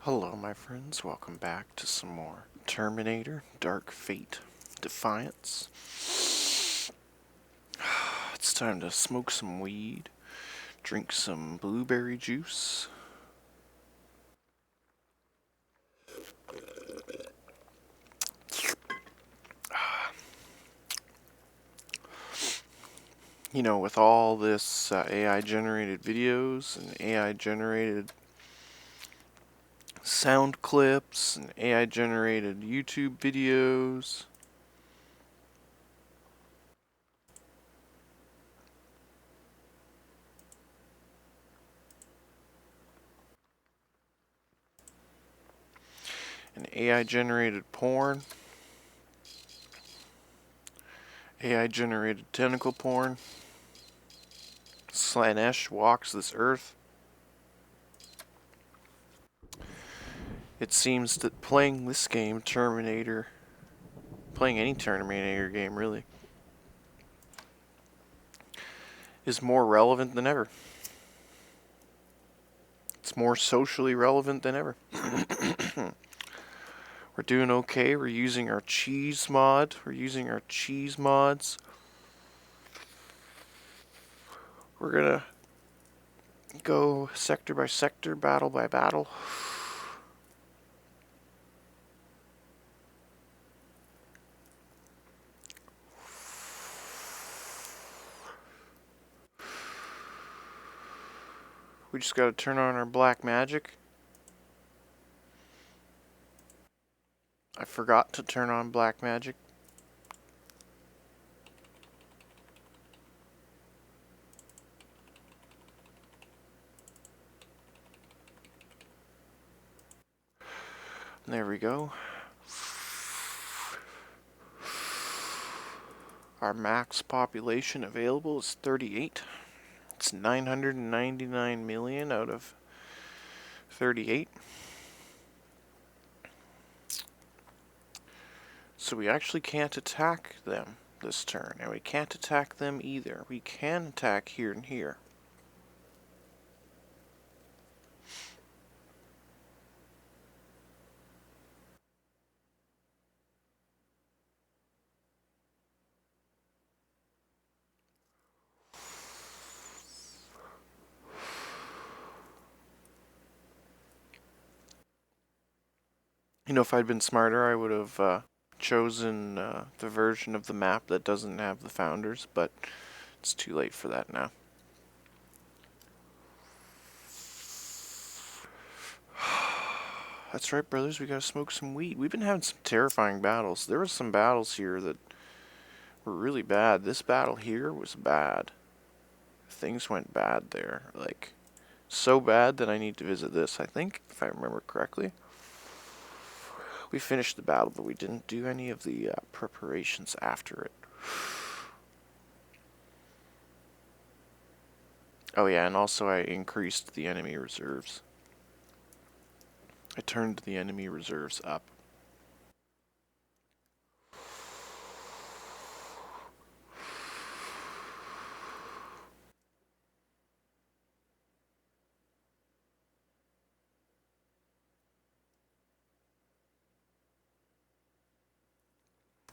Hello my friends, welcome back to some more Terminator, Dark Fate, Defiance. It's time to smoke some weed, drink some blueberry juice. You know, with all this AI generated videos and AI generated sound clips and AI generated YouTube videos, and AI generated porn, AI generated tentacle porn, Slanesh walks this earth. It seems that playing this game, Terminator, playing any Terminator game really, is more relevant than ever. It's more socially relevant than ever. We're doing okay. We're using our cheese mod. We're using our cheese mods. We're gonna go sector by sector, battle by battle. We just gotta turn on our black magic. I forgot to turn on black magic. There we go. Our max population available is 38. It's 999 million out of 38. So we actually can't attack them this turn, and we can't attack them either. We can attack here and here. You know, if I'd been smarter, I would have chosen the version of the map that doesn't have the founders, but it's too late for that now. That's right, brothers, we gotta smoke some weed. We've been having some terrifying battles. There were some battles here that were really bad. This battle here was bad. Things went bad there. Like, so bad that I need to visit this, I think, if I remember correctly. We finished the battle, but we didn't do any of the preparations after it. Oh yeah, and also I increased the enemy reserves. I turned the enemy reserves up.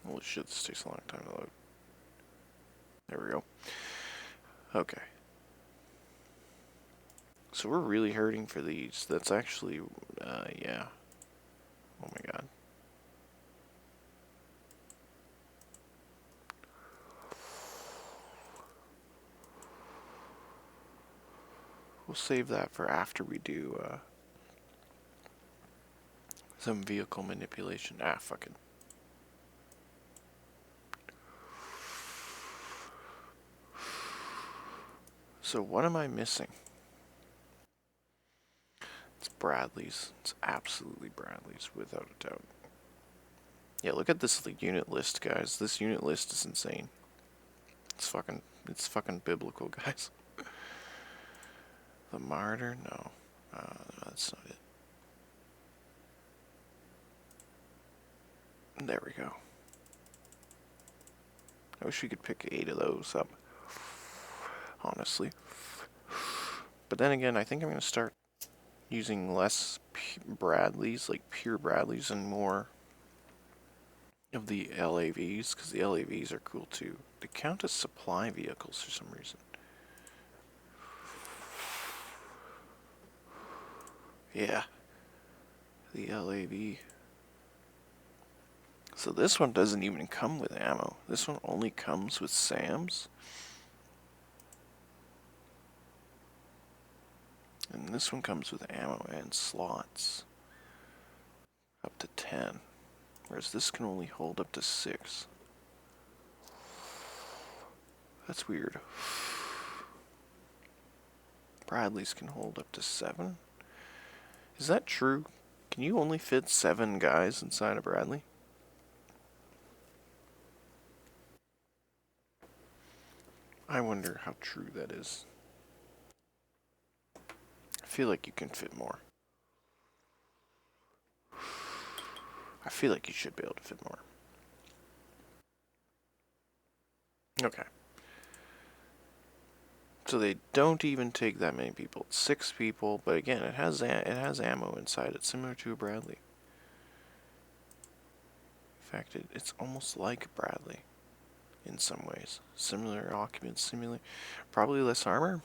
Holy shit, this takes a long time to load. There we go. Okay. So we're really hurting for these. That's actually, yeah. Oh my god. We'll save that for after we do, some vehicle manipulation. Ah, fucking. So what am I missing? It's Bradley's. It's absolutely Bradley's, without a doubt. Yeah, look at this unit list, guys. This unit list is insane. It's fucking biblical, guys. The Martyr? No. That's not it. There we go. I wish we could pick 8 of those up. Honestly. But then again, I think I'm going to start using less Bradleys, like pure Bradleys, and more of the LAVs, because the LAVs are cool too. They count as supply vehicles for some reason. Yeah, the LAV. So this one doesn't even come with ammo. This one only comes with SAMs. And this one comes with ammo and slots. Up to 10. Whereas this can only hold up to 6. That's weird. Bradley's can hold up to 7. Is that true? Can you only fit 7 guys inside a Bradley? I wonder how true that is. I feel like you can fit more. I feel like you should be able to fit more. Okay. So they don't even take that many people. It's 6 people, but again, it has ammo inside it, similar to a Bradley. In fact, it's almost like a Bradley in some ways. Similar occupants, similar, probably less armor.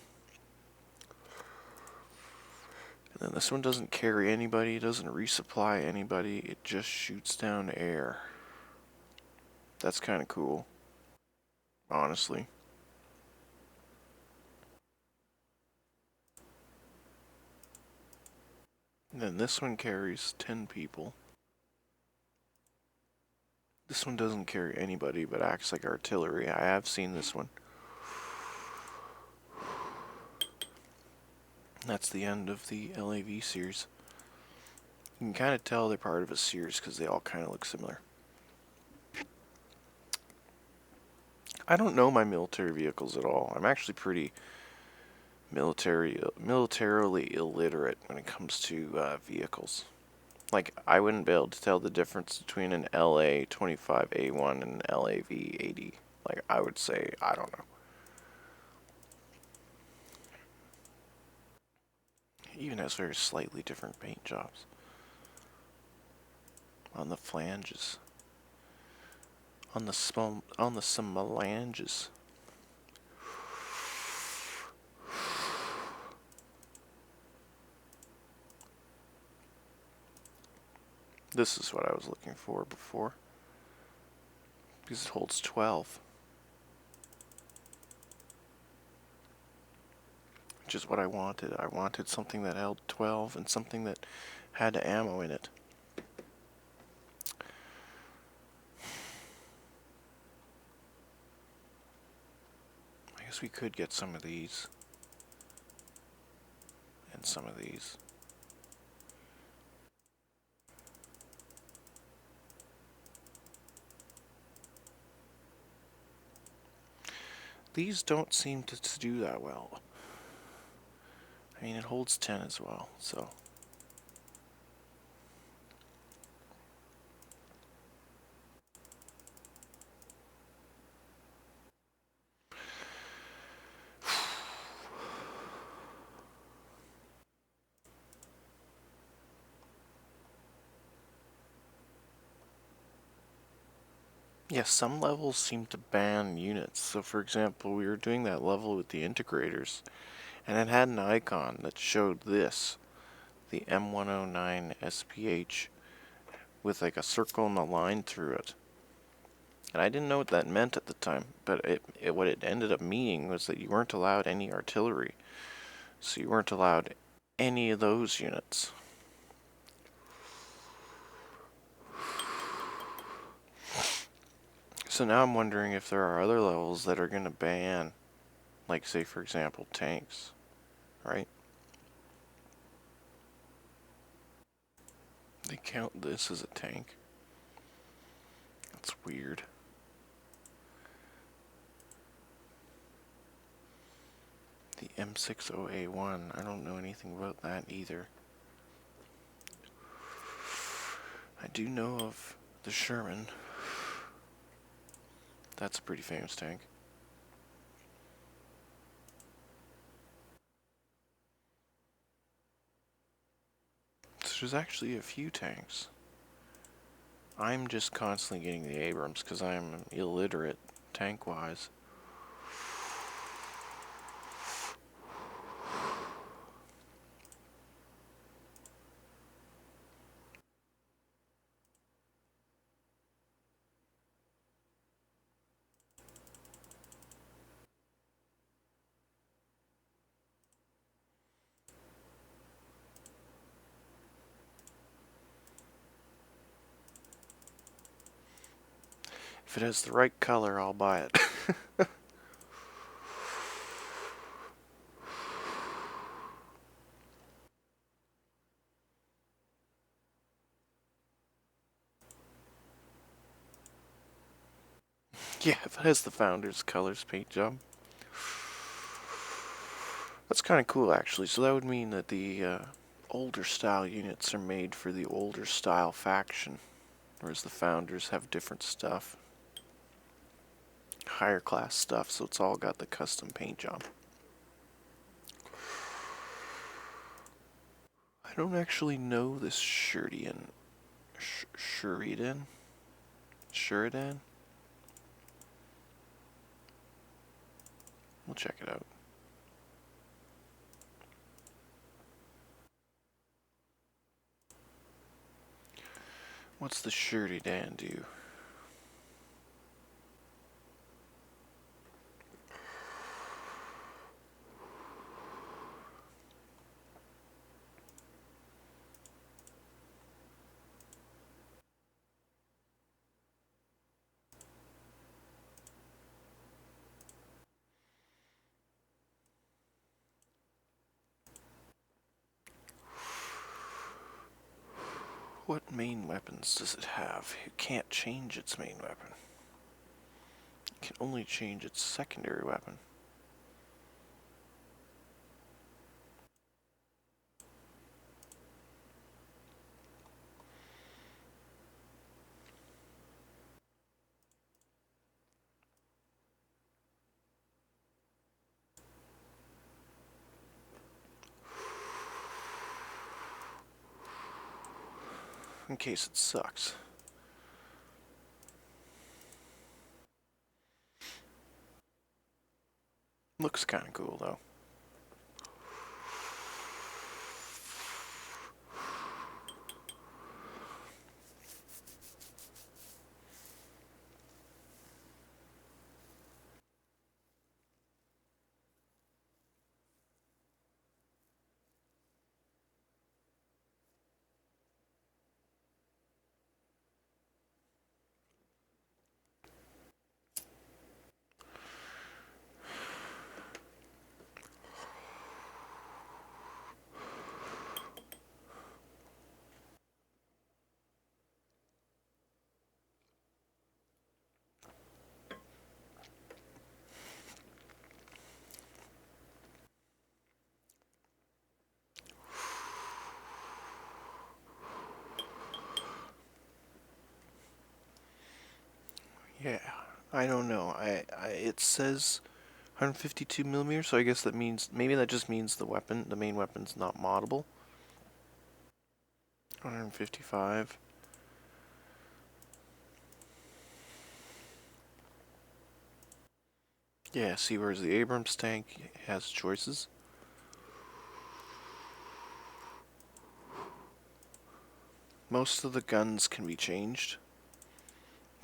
And then this one doesn't carry anybody, doesn't resupply anybody, it just shoots down air. That's kind of cool, honestly. And then this one carries 10 people. This one doesn't carry anybody, but acts like artillery. I have seen this one. That's the end of the LAV series. You can kind of tell they're part of a series because they all kind of look similar. I don't know my military vehicles at all. I'm actually pretty militarily illiterate when it comes to vehicles. Like, I wouldn't be able to tell the difference between an LA-25A1 and an LAV-80. Like, I would say, I don't know. It even has very slightly different paint jobs on the flanges, on the some melanges. This is what I was looking for before, because it holds 12. Which is what I wanted. I wanted something that held 12 and something that had ammo in it. I guess we could get some of these. And some of these. These don't seem to do that well. I mean, it holds 10 as well, so. Yeah, some levels seem to ban units. So for example, we were doing that level with the integrators, and it had an icon that showed this, the M109 SPH, with like a circle and a line through it. And I didn't know what that meant at the time, but what it ended up meaning was that you weren't allowed any artillery. So you weren't allowed any of those units. So now I'm wondering if there are other levels that are going to ban, like say for example, tanks, right? They count this as a tank. That's weird. The M60A1, I don't know anything about that either. I do know of the Sherman. That's a pretty famous tank. There's actually a few tanks. I'm just constantly getting the Abrams because I'm illiterate tank-wise. If it has the right color, I'll buy it. Yeah, if it has the Founder's Colors paint job. That's kind of cool, actually. So that would mean that the older style units are made for the older style faction, whereas the Founders have different stuff. Higher class stuff, so it's all got the custom paint job. I don't actually know this Shuridan. Shuridan? Shuridan? We'll check it out. What's the Shuridan do? What main weapons does it have? It can't change its main weapon. It can only change its secondary weapon. In case it sucks. Looks kinda cool though. Yeah, I don't know. It says 152 millimeters, so I guess that means maybe that just means the weapon, the main weapon's not moddable. 155. Yeah, see, whereas the Abrams tank has choices. Most of the guns can be changed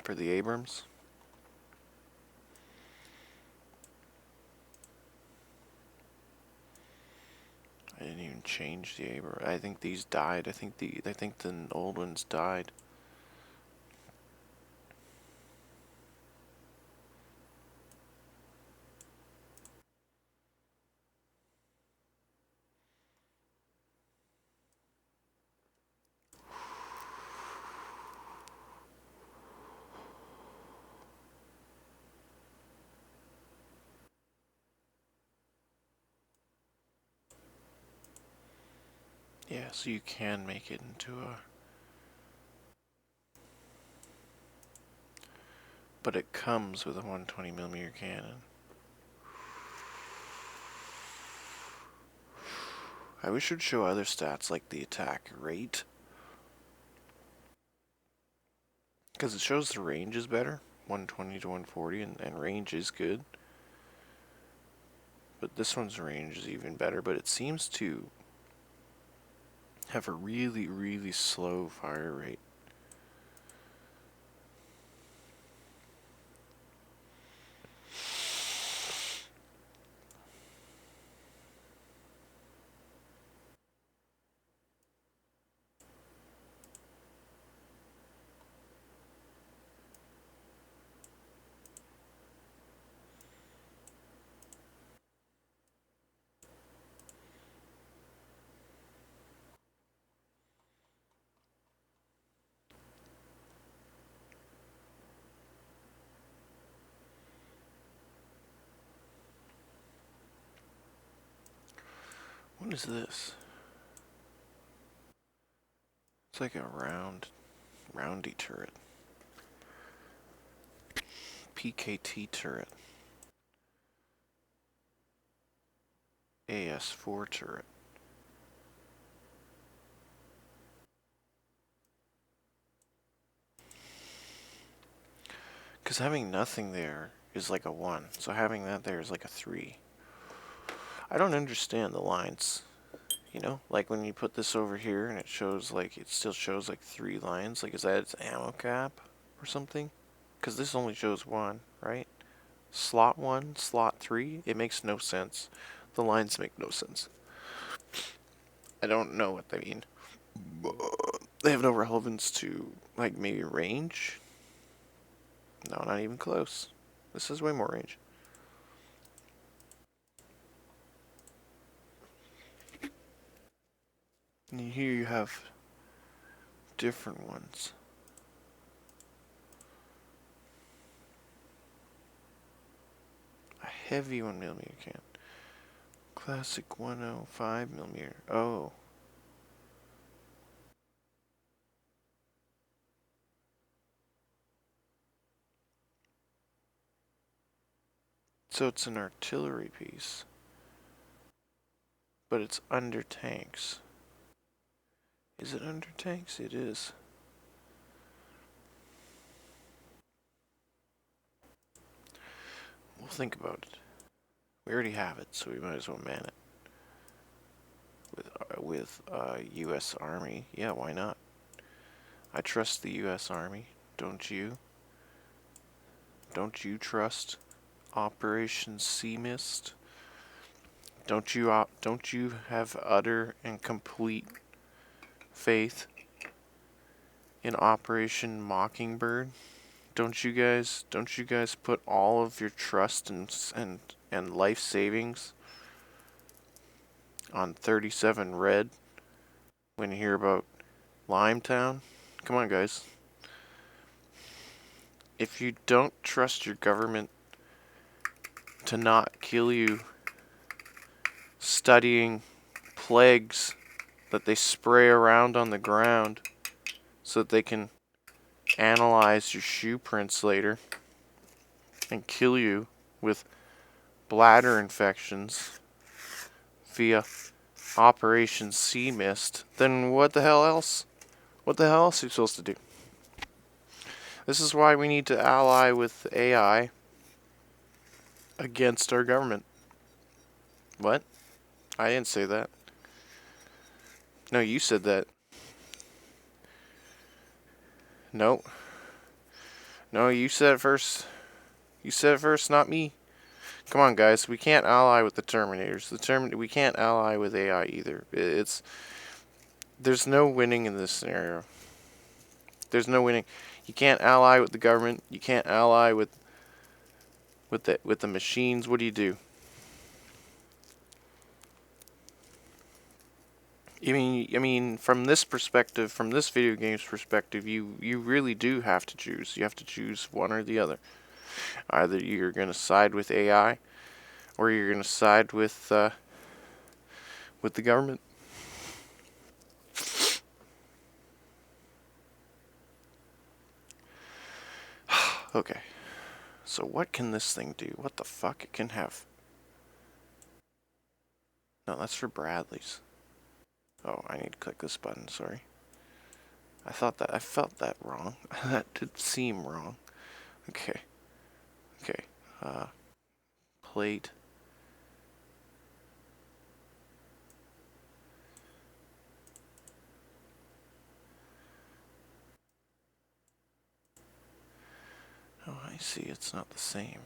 for the Abrams. I didn't even change the Abrams. I think these died. I think the old ones died. Yeah, so you can make it into a... But it comes with a 120 millimeter cannon. I wish it would show other stats like the attack rate Because it shows the range is better, 120 to 140, and range is good. But this one's range is even better, but it seems to have a really, really slow fire rate. What is this? It's like a roundy turret. PKT turret. AS4 turret. Because having nothing there is like a 1. So having that there is like a 3. I don't understand the lines. You know? Like when you put this over here and it shows like, it still shows like 3 lines. Like is that its ammo cap or something? Because this only shows 1, right? Slot 1, slot 3. It makes no sense. The lines make no sense. I don't know what they mean. They have no relevance to, like, maybe range? No, not even close. This is way more range. And here you have different ones. A heavy 1mm can. Classic 105mm. Oh. So it's an artillery piece. But it's under tanks. Is it under tanks? It is. We'll think about it. We already have it, so we might as well man it. With U.S. Army. Yeah, why not? I trust the U.S. Army. Don't you? Don't you trust Operation Sea Mist? Don't you have utter and complete faith in Operation Mockingbird? Don't you guys put all of your trust and life savings on 37 Red when you hear about Limetown? Come on, guys. If you don't trust your government to not kill you studying plagues that they spray around on the ground so that they can analyze your shoe prints later and kill you with bladder infections via Operation Sea Mist, then what the hell else? What the hell else are you supposed to do? This is why we need to ally with AI against our government. What? I didn't say that. No, you said that. No. No, you said it first. You said it first, not me. Come on, guys. We can't ally with the Terminators. We can't ally with AI either. There's no winning in this scenario. There's no winning. You can't ally with the government. You can't ally with the machines. What do? I mean, from this perspective, from this video game's perspective, you really do have to choose. You have to choose one or the other. Either you're going to side with AI, or you're going to side with the government. Okay. So what can this thing do? What the fuck? It can have... No, that's for Bradley's. Oh, I need to click this button, sorry. I felt that wrong. That did seem wrong. Okay. Okay. Plate. Oh, I see. It's not the same.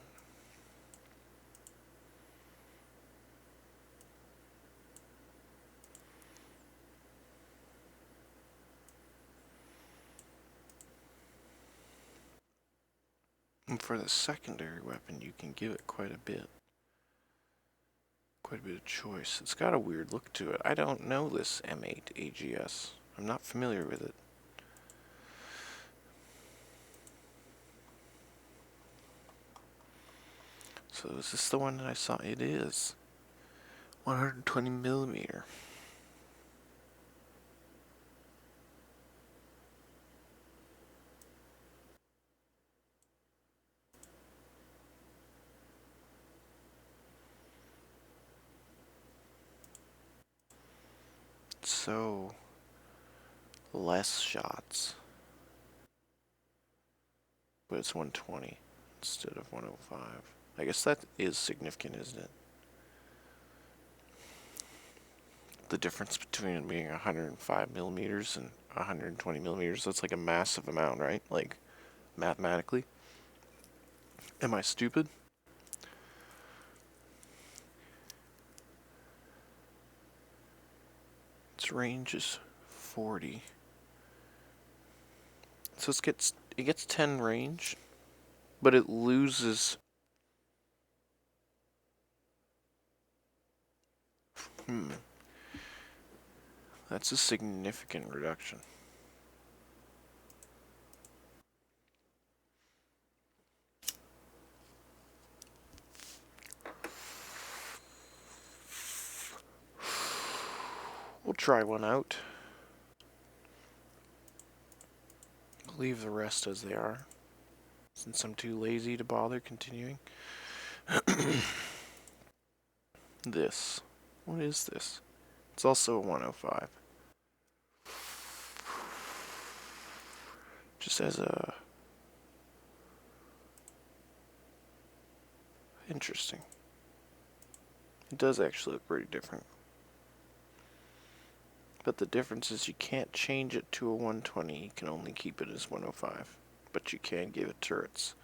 And for the secondary weapon, you can give it quite a bit. Quite a bit of choice. It's got a weird look to it. I don't know this M8 AGS. I'm not familiar with it. So is this the one that I saw? It is. 120 millimeter. So less shots. But it's 120 instead of 105. I guess that is significant, isn't it? The difference between it being 105 millimeters and 120 millimeters, that's like a massive amount, right? Like, mathematically. Am I stupid? Its range is 40. So it gets 10 range, but it loses. That's a significant reduction. We'll try one out. Leave the rest as they are, since I'm too lazy to bother continuing. This. What is this? It's also a 105. Just as a... Interesting. It does actually look pretty different. But the difference is you can't change it to a 120. You can only keep it as 105. But you can give it turrets.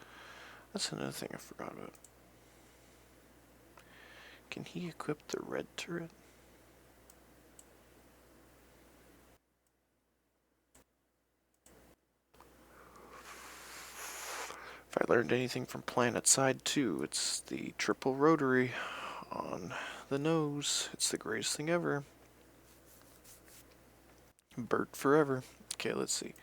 That's another thing I forgot about. Can he equip the red turret? If I learned anything from Planet Side 2, it's the triple rotary on the nose. It's the greatest thing ever. Bert forever. Okay, let's see.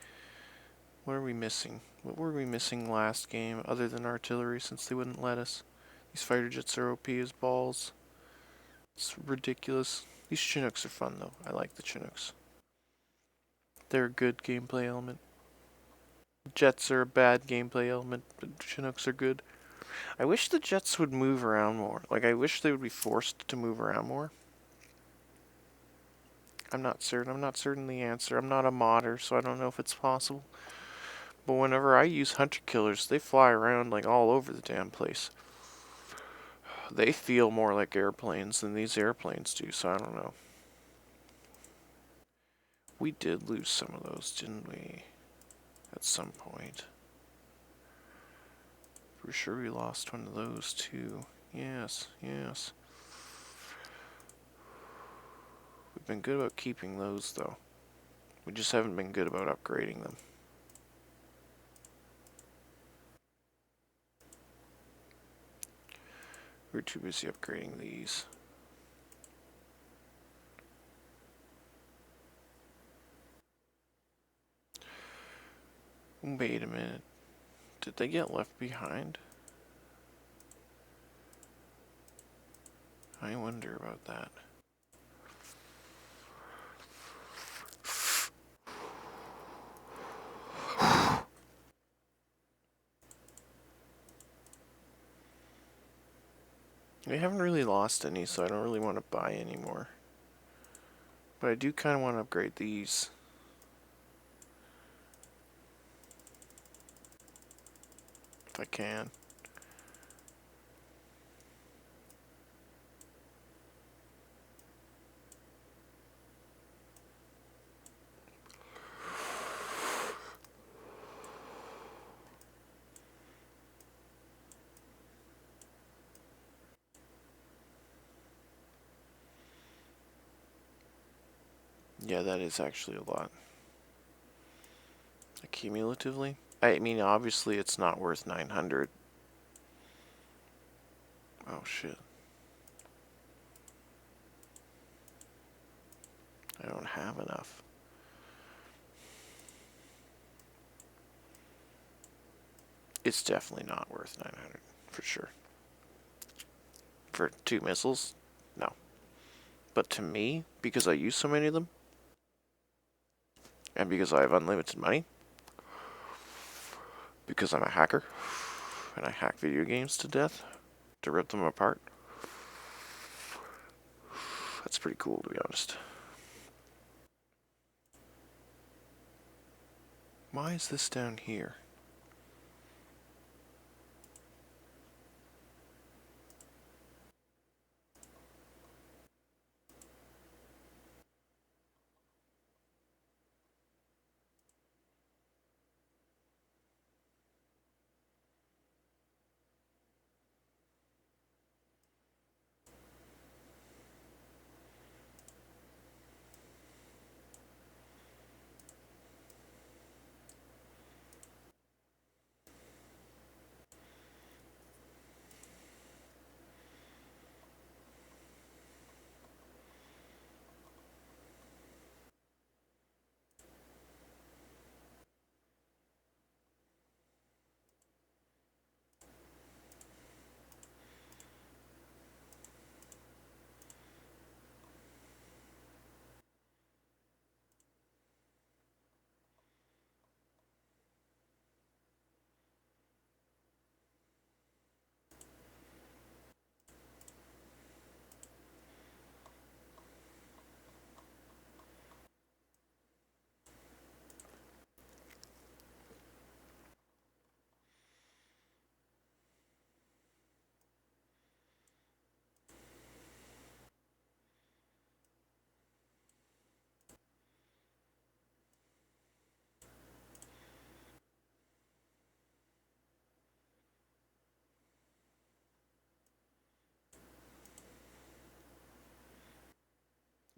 What are we missing? What were we missing last game other than artillery since they wouldn't let us? These fighter jets are OP as balls. It's ridiculous. These Chinooks are fun though. I like the Chinooks. They're a good gameplay element. Jets are a bad gameplay element, but Chinooks are good. I wish the jets would move around more. Like, I wish they would be forced to move around more. I'm not certain. I'm not certain the answer. I'm not a modder, so I don't know if it's possible. But whenever I use hunter killers, they fly around like all over the damn place. They feel more like airplanes than these airplanes do, so I don't know. We did lose some of those, didn't we? At some point. For sure we lost one of those too. Yes, yes. We've been good about keeping those though. We just haven't been good about upgrading them. We're too busy upgrading these. Wait a minute. Did they get left behind? I wonder about that. We haven't really lost any, so I don't really want to buy anymore. But I do kind of want to upgrade these. if I can. Yeah, that is actually a lot. Cumulatively? I mean, obviously it's not worth 900. Oh, shit. I don't have enough. It's definitely not worth 900, for sure. For 2 missiles? No. But to me, because I use so many of them, and because I have unlimited money, because I'm a hacker, and I hack video games to death to rip them apart, that's pretty cool, to be honest. Why is this down here?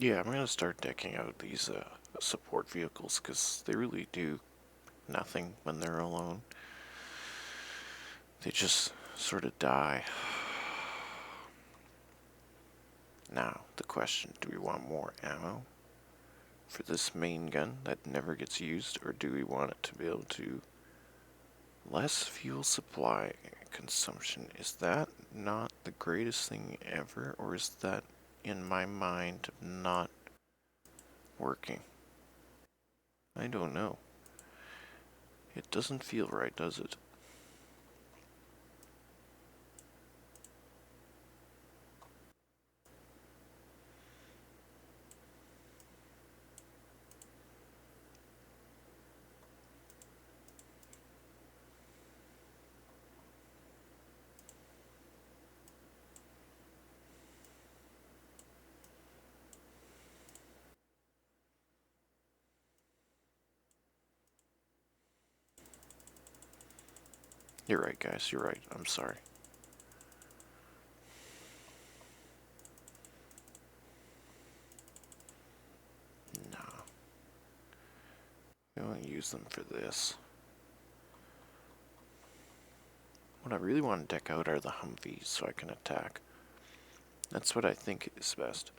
Yeah, I'm gonna start decking out these support vehicles because they really do nothing when they're alone. They just sort of die. Now, the question, do we want more ammo for this main gun that never gets used, or do we want it to be able to less fuel supply consumption? Is that not the greatest thing ever, or is that in my mind not working? I don't know. It doesn't feel right, does it? You're right, guys, you're right. I'm sorry. No. We won't use them for this. What I really want to deck out are the Humvees so I can attack. That's what I think is best.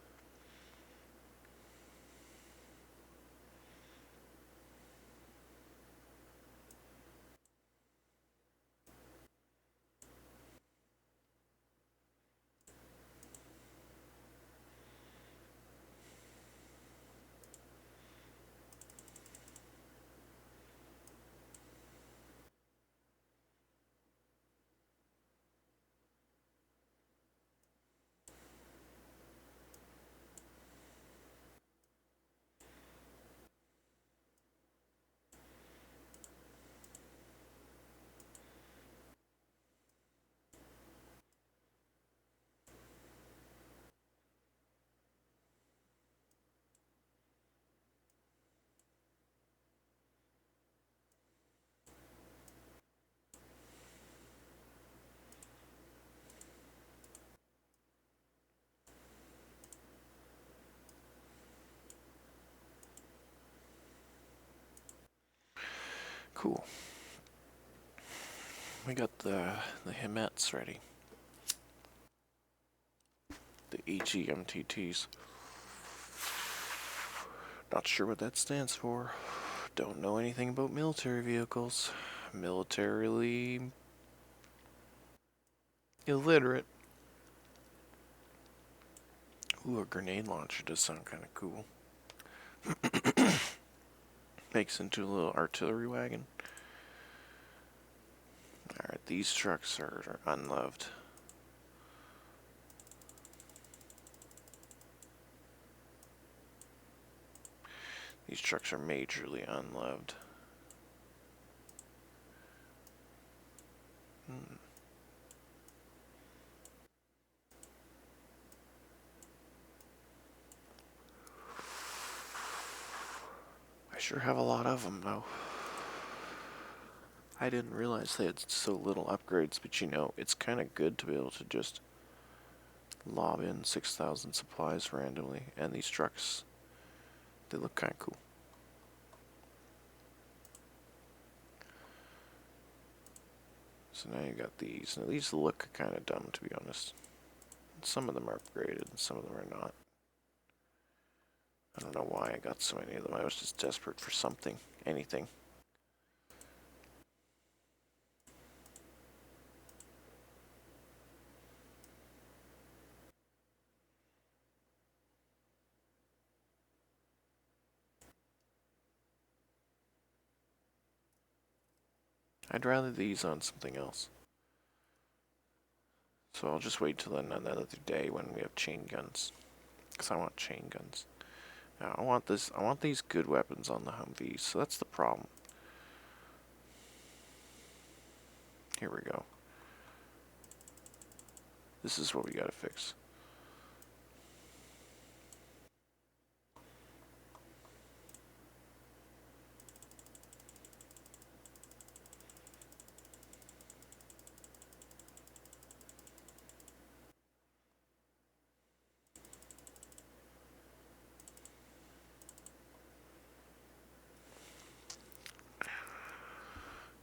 Cool. We got the Hemets ready. The HEMTTs. Not sure what that stands for. Don't know anything about military vehicles. Militarily illiterate. Ooh, a grenade launcher does sound kind of cool. Makes into a little artillery wagon. Alright, these trucks are unloved. These trucks are majorly unloved. I sure have a lot of them, though. I didn't realize they had so little upgrades, but you know, it's kind of good to be able to just lob in 6,000 supplies randomly, and these trucks, they look kind of cool. So now you got these. Now these look kind of dumb, to be honest. Some of them are upgraded, and some of them are not. I don't know why I got so many of them. I was just desperate for something, anything. I'd rather these on something else. So I'll just wait till another day when we have chain guns. Because I want chain guns. Now I want these good weapons on the Humvees, so that's the problem. Here we go. This is what we gotta fix.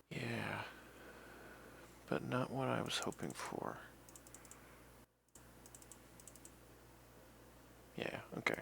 Yeah. But not what I was hoping for. Yeah, okay.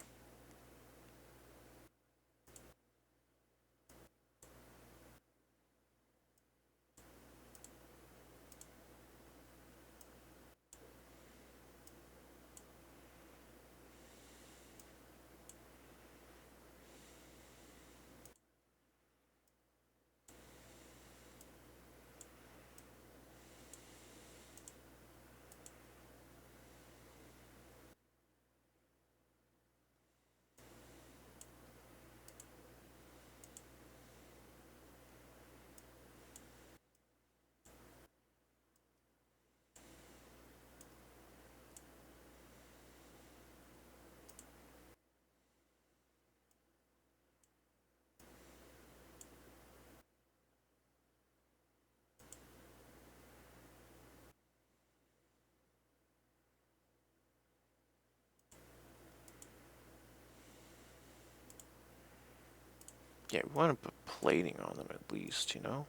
Yeah, we want to put plating on them at least, you know?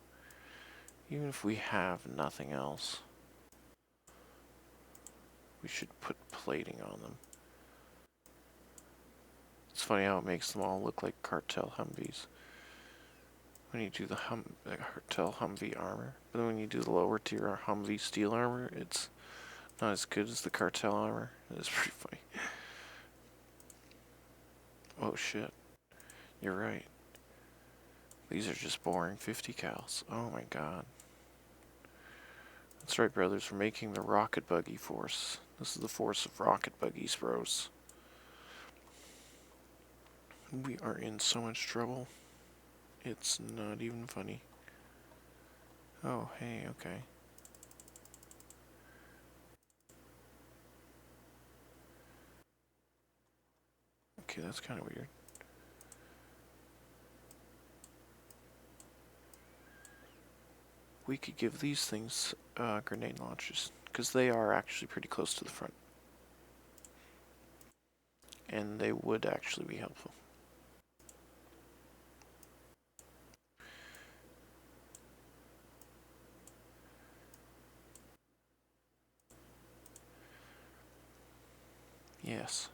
Even if we have nothing else. We should put plating on them. It's funny how it makes them all look like cartel Humvees. When you do the cartel Humvee armor. But then when you do the lower tier Humvee steel armor, it's not as good as the cartel armor. It's pretty funny. Oh shit. You're right. These are just boring 50 cals. Oh my god. That's right, brothers. We're making the rocket buggy force. This is the force of rocket buggies, bros. We are in so much trouble. It's not even funny. Oh, hey, okay. Okay, that's kind of weird. We could give these things grenade launchers, because they are actually pretty close to the front. And they would actually be helpful. Yes.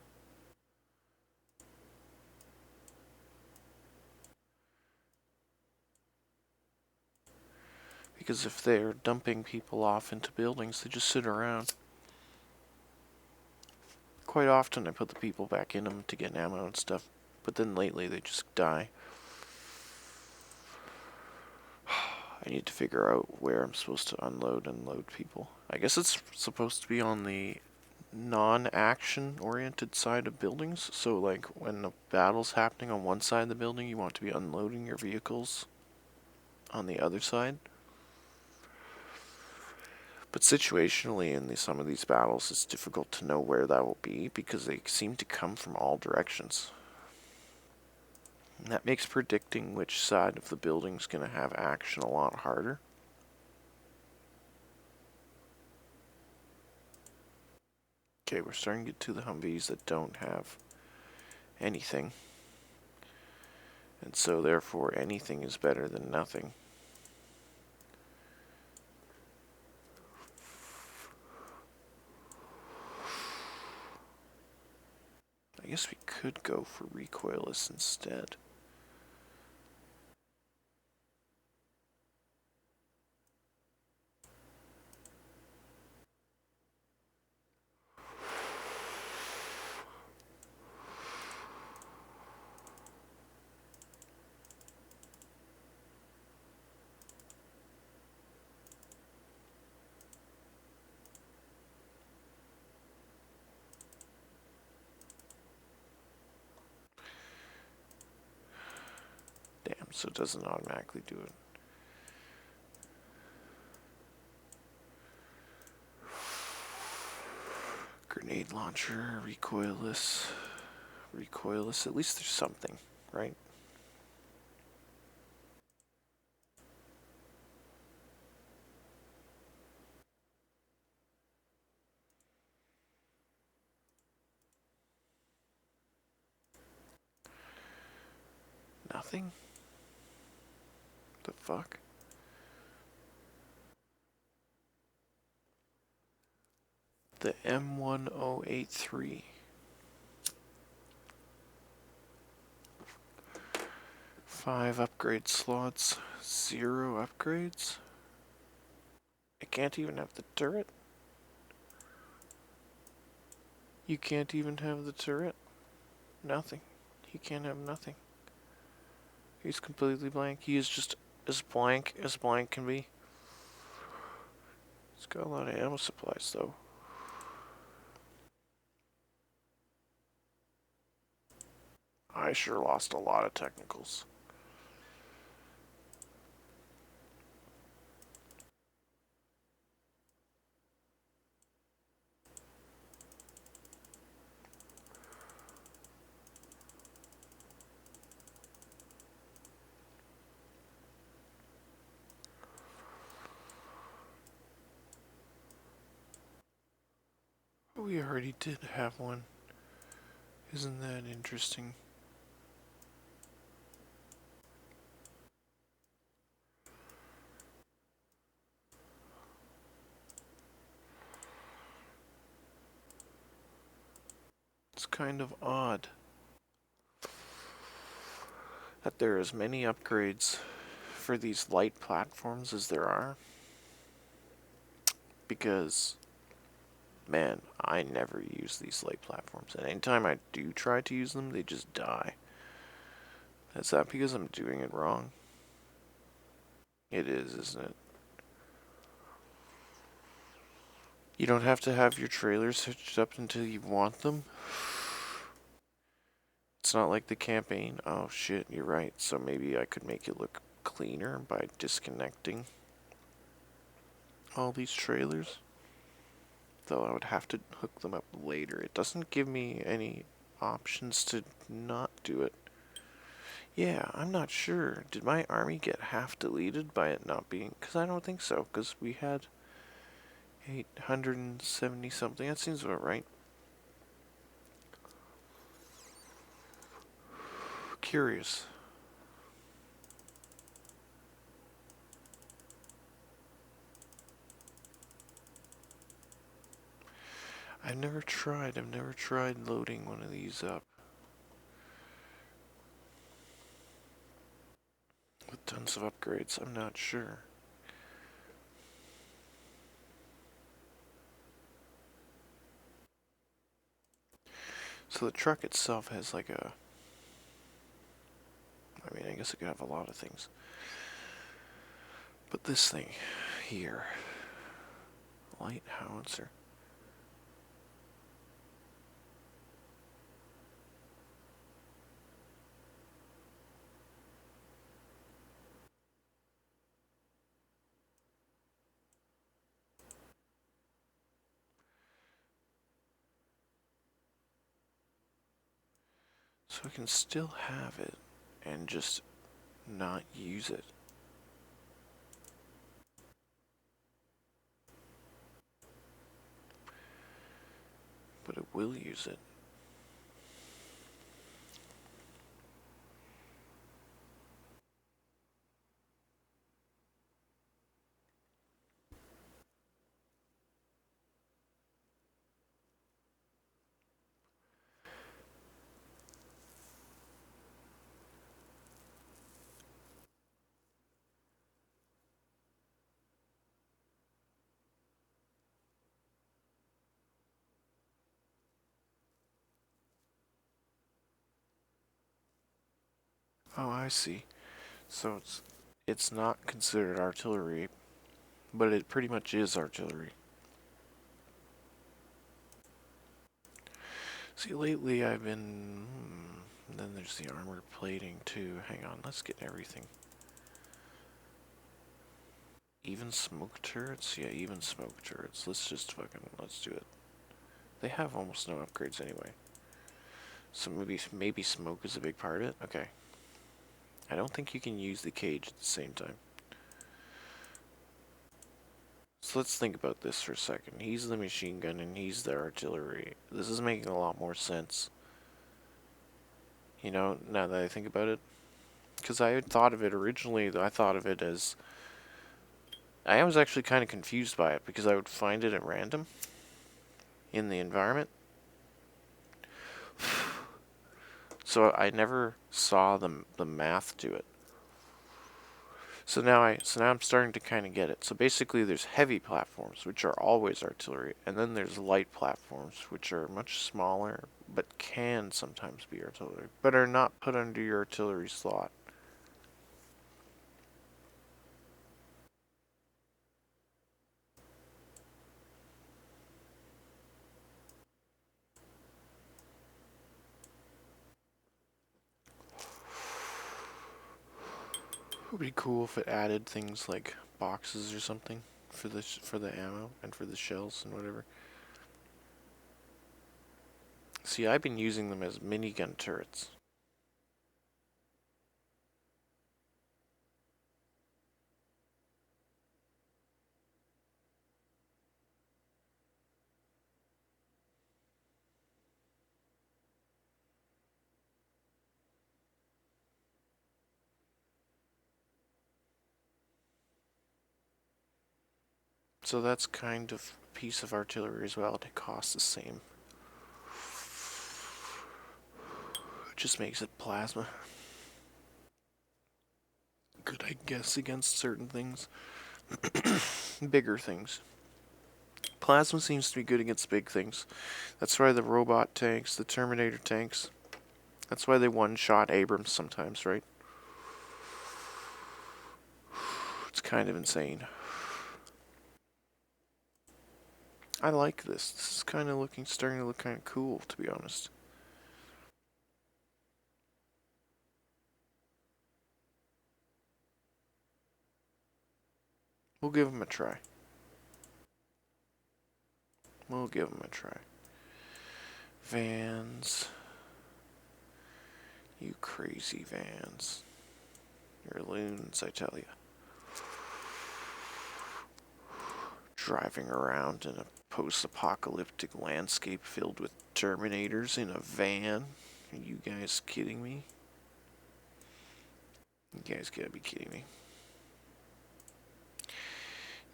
Because if they're dumping people off into buildings, they just sit around. Quite often I put the people back in them to get ammo and stuff, but then lately they just die. I need to figure out where I'm supposed to unload and load people. I guess it's supposed to be on the non-action oriented side of buildings, so like when the battle's happening on one side of the building, you want to be unloading your vehicles on the other side. But situationally in some of these battles, it's difficult to know where that will be because they seem to come from all directions. And that makes predicting which side of the building's going to have action a lot harder. Okay, we're starting to get to the Humvees that don't have anything. And so therefore anything is better than nothing. I guess we could go for recoilless instead. Damn, so it doesn't automatically do it. Grenade launcher, recoilless. Recoilless, at least there's something, right? Nothing? The fuck? The M1083. 5 upgrade slots, 0 upgrades? I can't even have the turret? You can't even have the turret? Nothing. He can't have nothing. He's completely blank. He is just as blank can be. He's got a lot of ammo supplies though. I sure lost a lot of technicals. We already did have one. Isn't that interesting? It's kind of odd that there are as many upgrades for these light platforms as there are. Because, man, I never use these light platforms. And anytime I do try to use them, they just die. Is that because I'm doing it wrong? It is, isn't it? You don't have to have your trailers hitched up until you want them? It's not like the campaign. Oh shit, you're right. So maybe I could make it look cleaner by disconnecting all these trailers. Though I would have to hook them up later. It doesn't give me any options to not do it. Yeah, I'm not sure. Did my army get half deleted by it not being... Because I don't think so, because we had 870 something. That seems about right. Curious. I've never tried loading one of these up with tons of upgrades. I'm not sure. So the truck itself has like a... I mean, I guess it could have a lot of things. But this thing here, light howitzer. So I can still have it and just not use it. But it will use it. Oh, I see. So it's not considered artillery, but it pretty much is artillery. See, lately I've been... then there's the armored plating too. Hang on, let's get everything. Even smoke turrets? Yeah, even smoke turrets. Let's do it. They have almost no upgrades anyway. So maybe smoke is a big part of it? Okay. I don't think you can use the cage at the same time. So let's think about this for a second. He's the machine gun and he's the artillery. This is making a lot more sense. You know, now that I think about it. Because I had thought of it originally, I thought of it as... I was actually kind of confused by it because I would find it at random in the environment. So I never saw the math to it. So now I'm starting to kind of get it. So basically there's heavy platforms, which are always artillery, and then there's light platforms, which are much smaller, but can sometimes be artillery, but are not put under your artillery slot. It would be cool if it added things like boxes or something for the ammo and for the shells and whatever. See, I've been using them as minigun turrets. So that's kind of a piece of artillery as well. It costs the same. It just makes it plasma. Good, I guess, against certain things. Bigger things. Plasma seems to be good against big things. That's why the robot tanks, the Terminator tanks, that's why they one-shot Abrams sometimes, right? It's kind of insane. I like this. This is kind of starting to look kind of cool, to be honest. We'll give them a try. We'll give them a try. Vans. You crazy vans. You're loons, I tell you. Driving around in a post-apocalyptic landscape filled with Terminators in a van. Are you guys kidding me? You guys gotta be kidding me.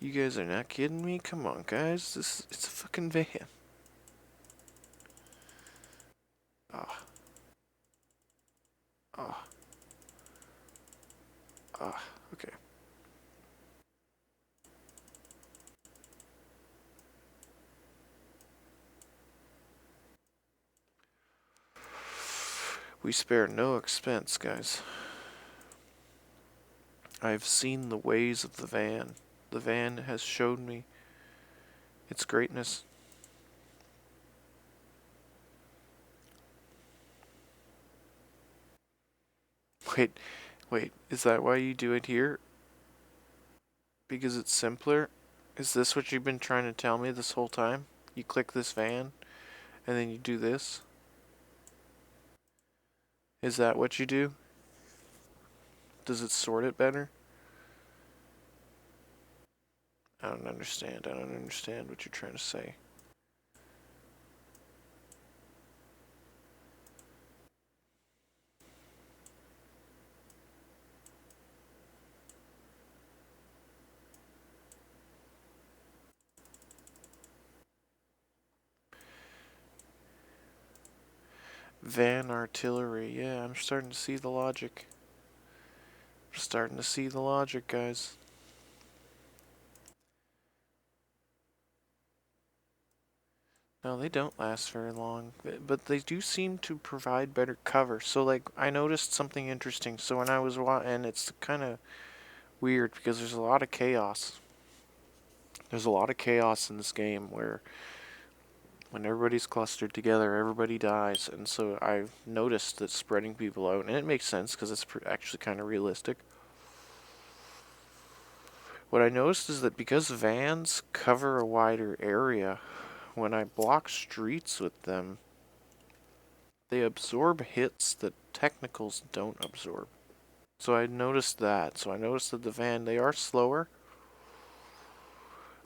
You guys are not kidding me? Come on, guys. It's a fucking van. Okay. We spare no expense, guys. I've seen the ways of the van. The van has showed me its greatness. Wait, wait, is that why you do it here? Because it's simpler? Is this what you've been trying to tell me this whole time? You click this van, and then you do this? Is that what you do? Does it sort it better? I don't understand. I don't understand what you're trying to say. Van artillery. Yeah, I'm starting to see the logic. I'm starting to see the logic, guys. No, they don't last very long, but they do seem to provide better cover. So, like, I noticed something interesting. So when I was and it's kind of weird because there's a lot of chaos. There's a lot of chaos in this game where when everybody's clustered together, everybody dies. And so I've noticed that spreading people out, and it makes sense because it's actually kind of realistic. What I noticed is that because vans cover a wider area, when I block streets with them, they absorb hits that technicals don't absorb. So I noticed that. So I noticed that the van, they are slower.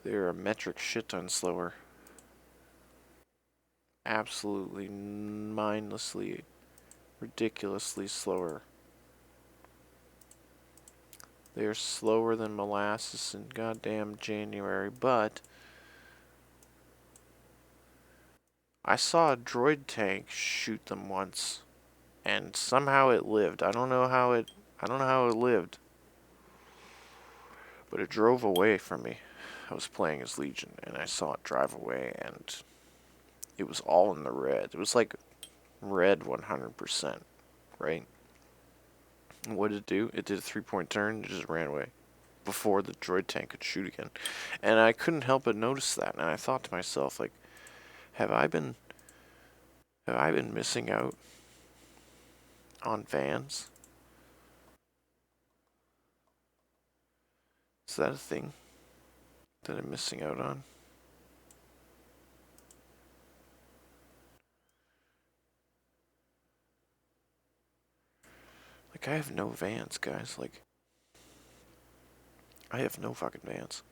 They're a metric shit ton slower. Absolutely mindlessly, ridiculously slower. They are slower than molasses in goddamn January, but I saw a droid tank shoot them once, and somehow it lived. I don't know how it lived, but it drove away from me. I was playing as Legion, and I saw it drive away, and it was all in the red. It was like red 100%, right? And what did it do? It did a 3-point turn, and it just ran away before the droid tank could shoot again. And I couldn't help but notice that, and I thought to myself, like, have I been missing out on vans? Is that a thing that I'm missing out on? Like, I have no vans, guys. Like, I have no fucking vans.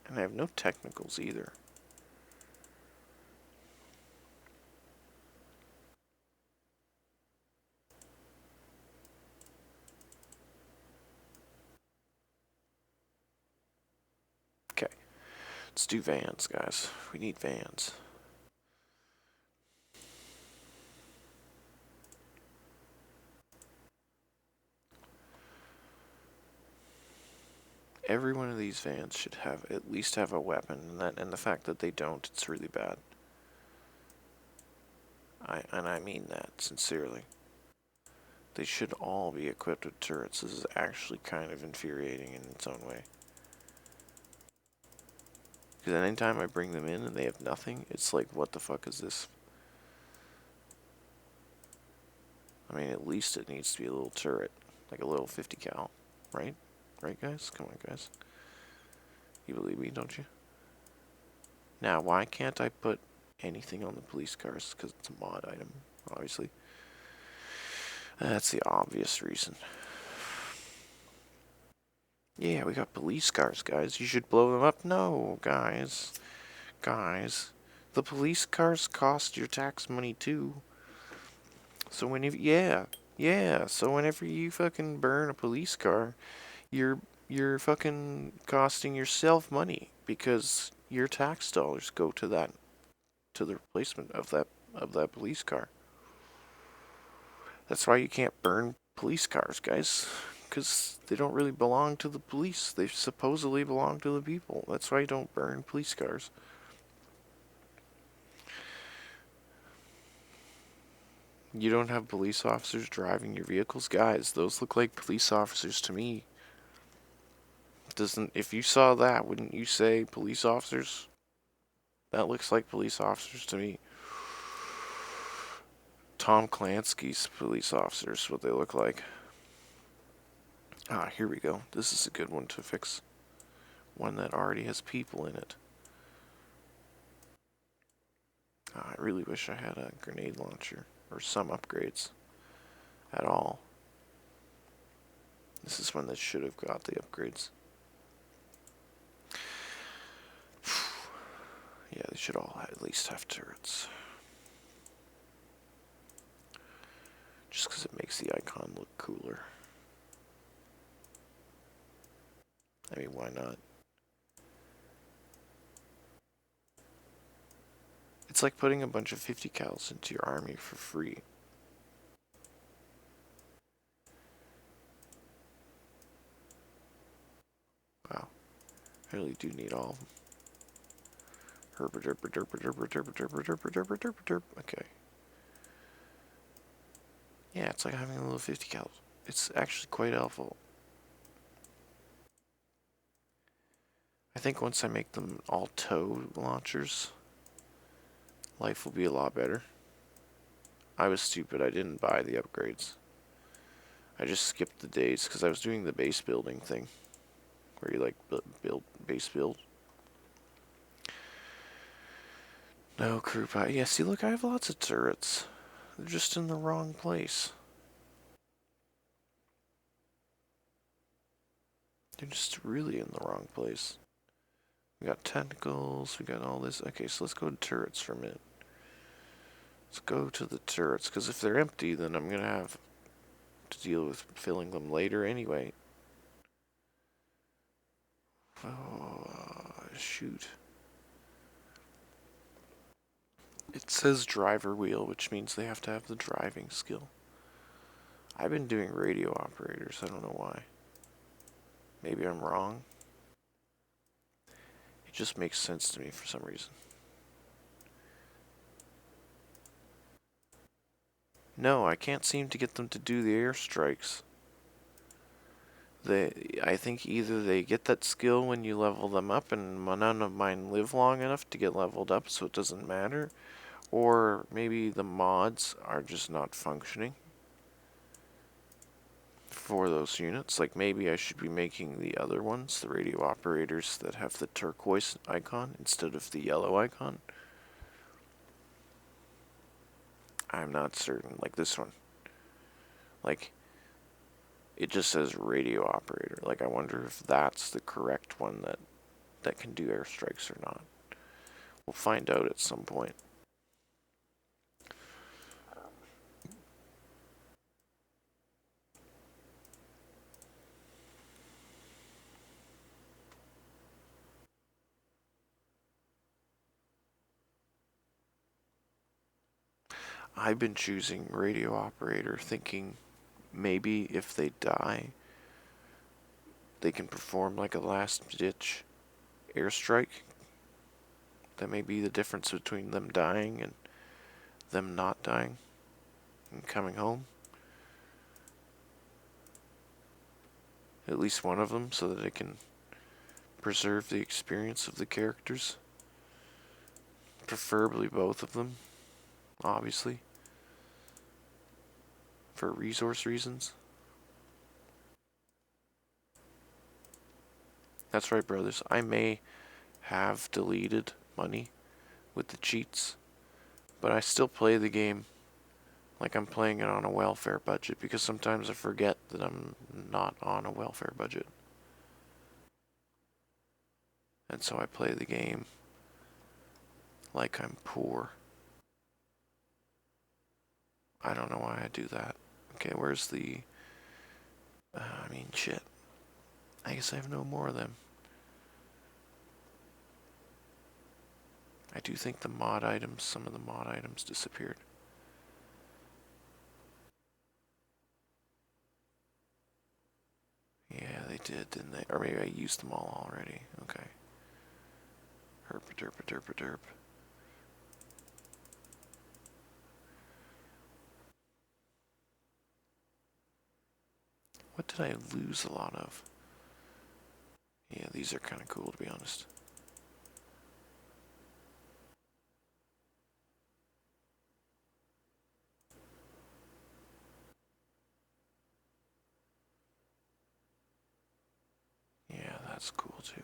And I have no technicals either. Okay, let's do vans, guys. We need vans. Every one of these vans should have at least have a weapon, and the fact that they don't, it's really bad. I mean that sincerely. They should all be equipped with turrets. This is actually kind of infuriating in its own way. Because anytime I bring them in and they have nothing, it's like, what the fuck is this? I mean, at least it needs to be a little turret. Like a little 50 cal. Right? Right, guys? Come on, guys. You believe me, don't you? Now, why can't I put anything on the police cars? Because it's a mod item, obviously. That's the obvious reason. Yeah, we got police cars, guys. You should blow them up. No, guys. Guys. The police cars cost your tax money, too. So whenever... Yeah. Yeah. So whenever you fucking burn a police car, you're you're fucking costing yourself money because your tax dollars go to the replacement of that police car. That's why you can't burn police cars, guys, because they don't really belong to the police. They supposedly belong to the people. That's why you don't burn police cars. You don't have police officers driving your vehicles, guys. Those look like police officers to me. Doesn't if you saw that, wouldn't you say police officers? That looks like police officers to me. Tom Clancy's police officers, what they look like. Ah, here we go. This is a good one to fix. One that already has people in it. Ah, I really wish I had a grenade launcher or some upgrades at all. This is one that should have got the upgrades. Yeah, they should all at least have turrets. Just because it makes the icon look cooler. I mean, why not? It's like putting a bunch of 50 cals into your army for free. Wow. I really do need all of them. Okay. Yeah, it's like having a little 50 cal. It's actually quite helpful. I think once I make them all tow launchers, life will be a lot better. I was stupid. I didn't buy the upgrades. I just skipped the days because I was doing the base building thing, where you like build base build. No crew pie. Yeah, see, look, I have lots of turrets. They're just in the wrong place. They're just really in the wrong place. We got tentacles, we got all this. Okay, so let's go to turrets for a minute. Let's go to the turrets, because if they're empty, then I'm going to have to deal with filling them later anyway. Oh, shoot. It says driver wheel, which means they have to have the driving skill. I've been doing radio operators, I don't know why. Maybe I'm wrong. It just makes sense to me for some reason. No, I can't seem to get them to do the airstrikes. I think either they get that skill when you level them up, and none of mine live long enough to get leveled up, so it doesn't matter, or maybe the mods are just not functioning for those units. Like maybe I should be making the other ones, the radio operators that have the turquoise icon instead of the yellow icon. I'm not certain. Like this one. Like, it just says radio operator. Like, I wonder if that's the correct one that can do airstrikes or not. We'll find out at some point. I've been choosing radio operator thinking maybe if they die, they can perform like a last-ditch airstrike. That may be the difference between them dying and them not dying and coming home. At least one of them, so that it can preserve the experience of the characters. Preferably both of them, obviously. For resource reasons. That's right, brothers. I may have deleted money with the cheats, but I still play the game like I'm playing it on a welfare budget, because sometimes I forget that I'm not on a welfare budget. And so I play the game like I'm poor. I don't know why I do that. Okay, where's the... I mean, shit. I guess I have no more of them. I do think some of the mod items disappeared. Yeah, they did, didn't they? Or maybe I used them all already. Okay. Herp derp derp derp. What did I lose a lot of? Yeah, these are kind of cool to be honest. Yeah, that's cool too.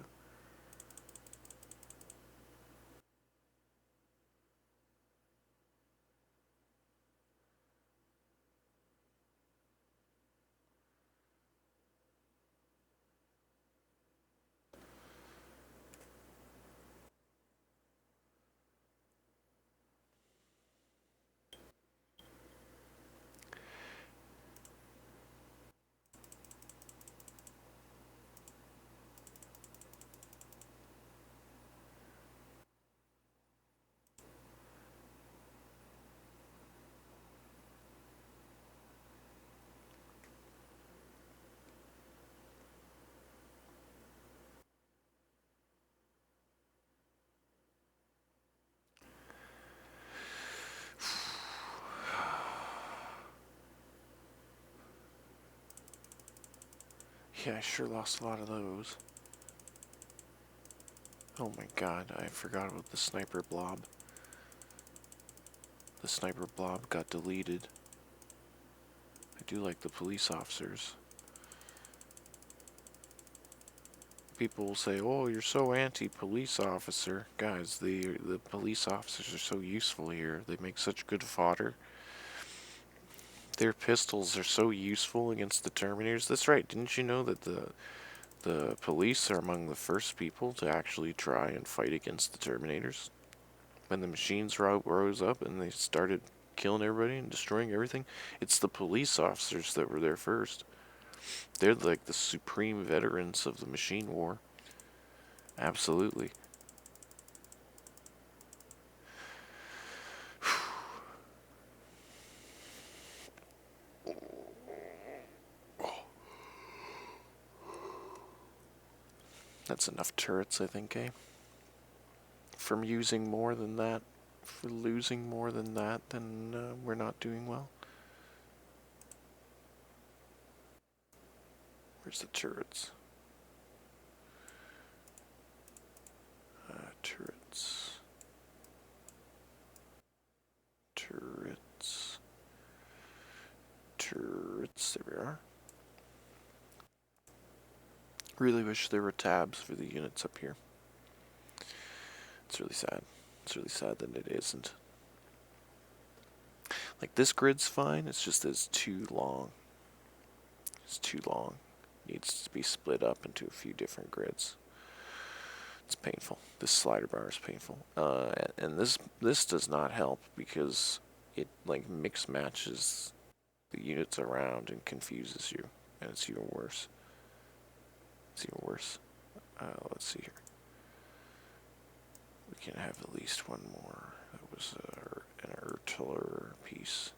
Yeah, I sure lost a lot of those. Oh my god, I forgot about the sniper blob. The sniper blob got deleted. I do like the police officers. People will say, "Oh, you're so anti-police officer." Guys, the police officers are so useful here. They make such good fodder. Their pistols are so useful against the Terminators. That's right. Didn't you know that the police are among the first people to actually try and fight against the Terminators? When the machines rose up and they started killing everybody and destroying everything, it's the police officers that were there first. They're like the supreme veterans of the machine war. Absolutely. That's enough turrets, I think, eh? From using more than that, for losing more than that, then we're not doing well. Where's the turrets? Turrets. Turrets. Turrets. There we are. Really wish there were tabs for the units up here. It's really sad. It's really sad that it isn't. Like, this grid's fine, it's just that it's too long. It's too long. It needs to be split up into a few different grids. It's painful. This slider bar is painful. And this does not help because it, like, mix matches the units around and confuses you. And it's even worse. It's even worse. Let's see here. We can have at least one more. That was an artillery piece.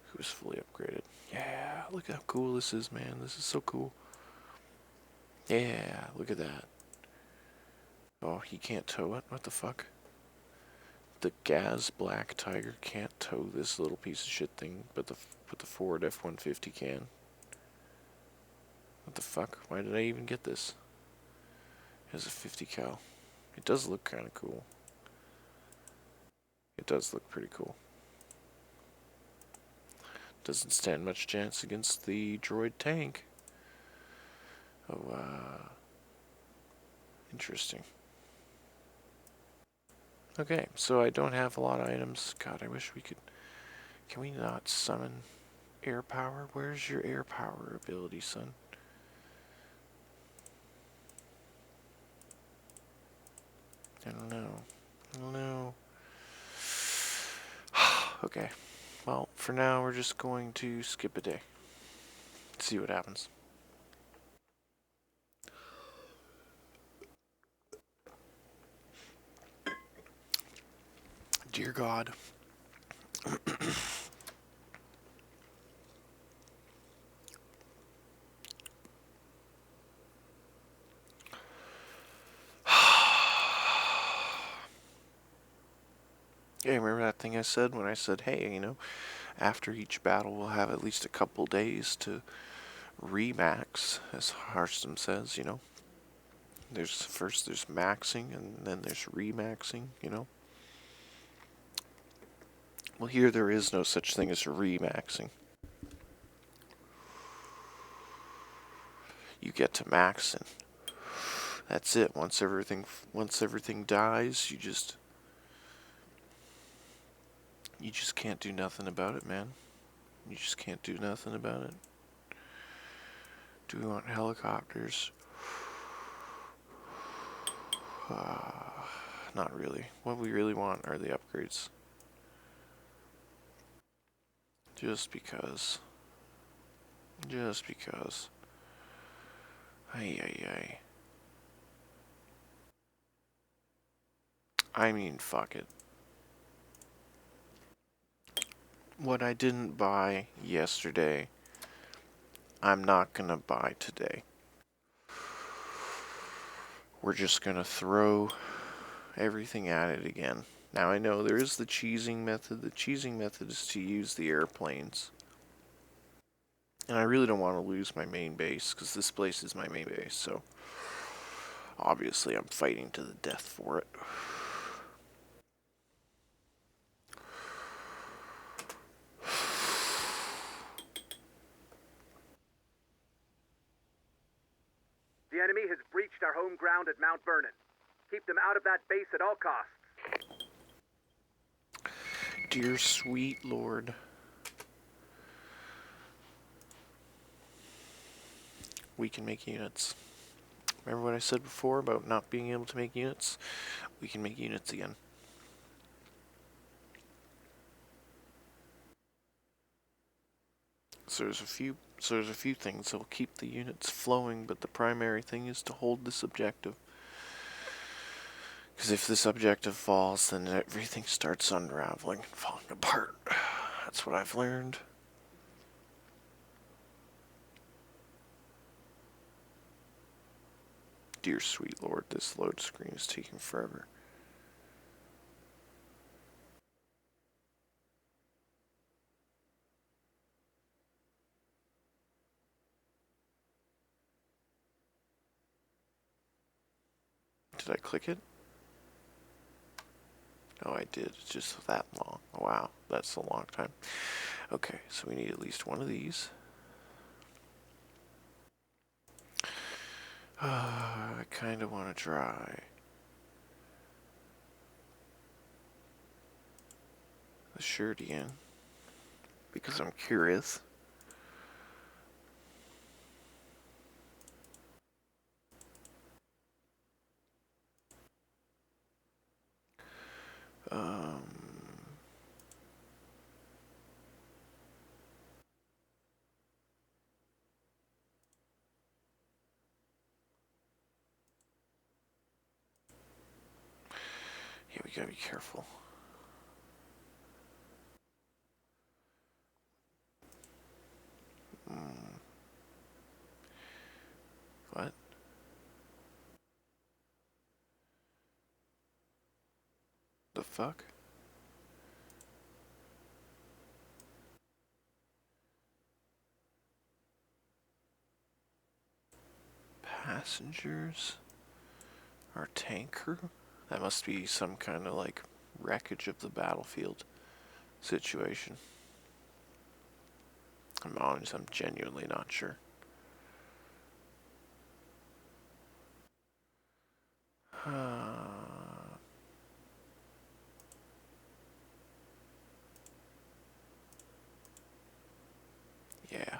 Who was fully upgraded. Yeah, look how cool this is, man. This is so cool. Yeah, look at that. Oh, he can't tow it? What the fuck? The Gaz Black Tiger can't tow this little piece of shit thing, but the Ford F-150 can. What the fuck? Why did I even get this? It has a 50 cal. It does look kind of cool. It does look pretty cool. Doesn't stand much chance against the droid tank. Oh, interesting. Okay, so I don't have a lot of items. God, I wish we could... Can we not summon air power? Where's your air power ability, son? I don't know. I don't know. Okay. Well, for now, we're just going to skip a day. See what happens. Dear God. Yeah, remember that thing I said when I said, hey, after each battle we'll have at least a couple days to remax, as Hearthstone says. There's maxing and then there's remaxing. Well, here there is no such thing as remaxing. You get to max and that's it. Once everything dies, you just can't do nothing about it, man. You just can't do nothing about it. Do we want helicopters? Not really. What we really want are the upgrades. Just because. Just because. Ay, ay, ay. I mean, fuck it. What I didn't buy yesterday, I'm not gonna buy today. We're just gonna throw everything at it again. Now I know there is the cheesing method. The cheesing method is to use the airplanes. And I really don't want to lose my main base, because this place is my main base, so obviously I'm fighting to the death for it. The enemy has breached our home ground at Mount Vernon. Keep them out of that base at all costs. Dear sweet Lord. We can make units. Remember what I said before about not being able to make units? We can make units again. So there's a few things that will keep the units flowing, but the primary thing is to hold this objective. Because if this objective falls, then everything starts unraveling and falling apart. That's what I've learned. Dear sweet Lord, this load screen is taking forever. Did I click it? Oh, I did. It's just that long. Wow, that's a long time. Okay, so we need at least one of these. I kind of want to try the shirt again because I'm curious. Um, yeah, we gotta be careful. What? The fuck? Passengers? Our tank crew? That must be some kind of like wreckage of the battlefield situation. I'm genuinely not sure. Yeah.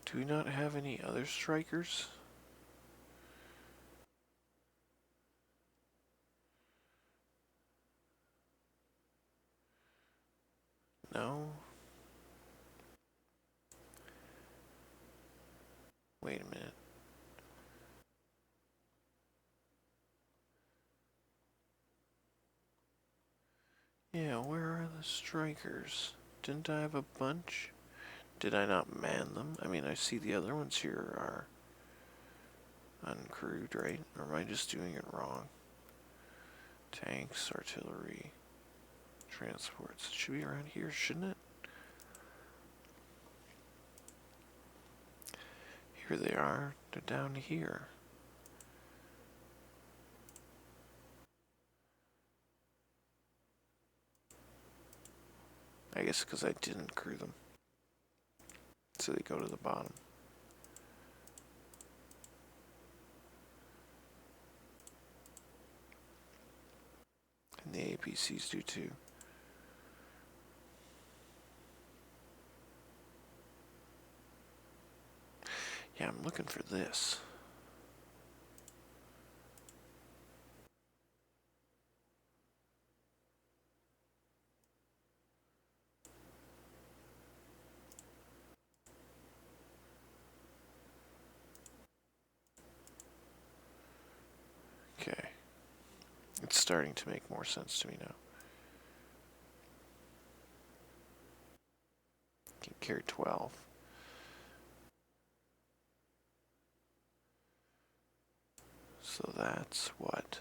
Do we not have any other strikers? No? Wait a minute. Yeah, where are the strikers? Didn't I have a bunch? Did I not man them? I mean, I see the other ones here are uncrewed, right? Or am I just doing it wrong? Tanks, artillery, transports. It should be around here, shouldn't it? Here they are. They're down here. I guess because I didn't crew them. So they go to the bottom. And the APCs do too. Yeah, I'm looking for this. Okay. It's starting to make more sense to me now. Can carry 12. So that's what?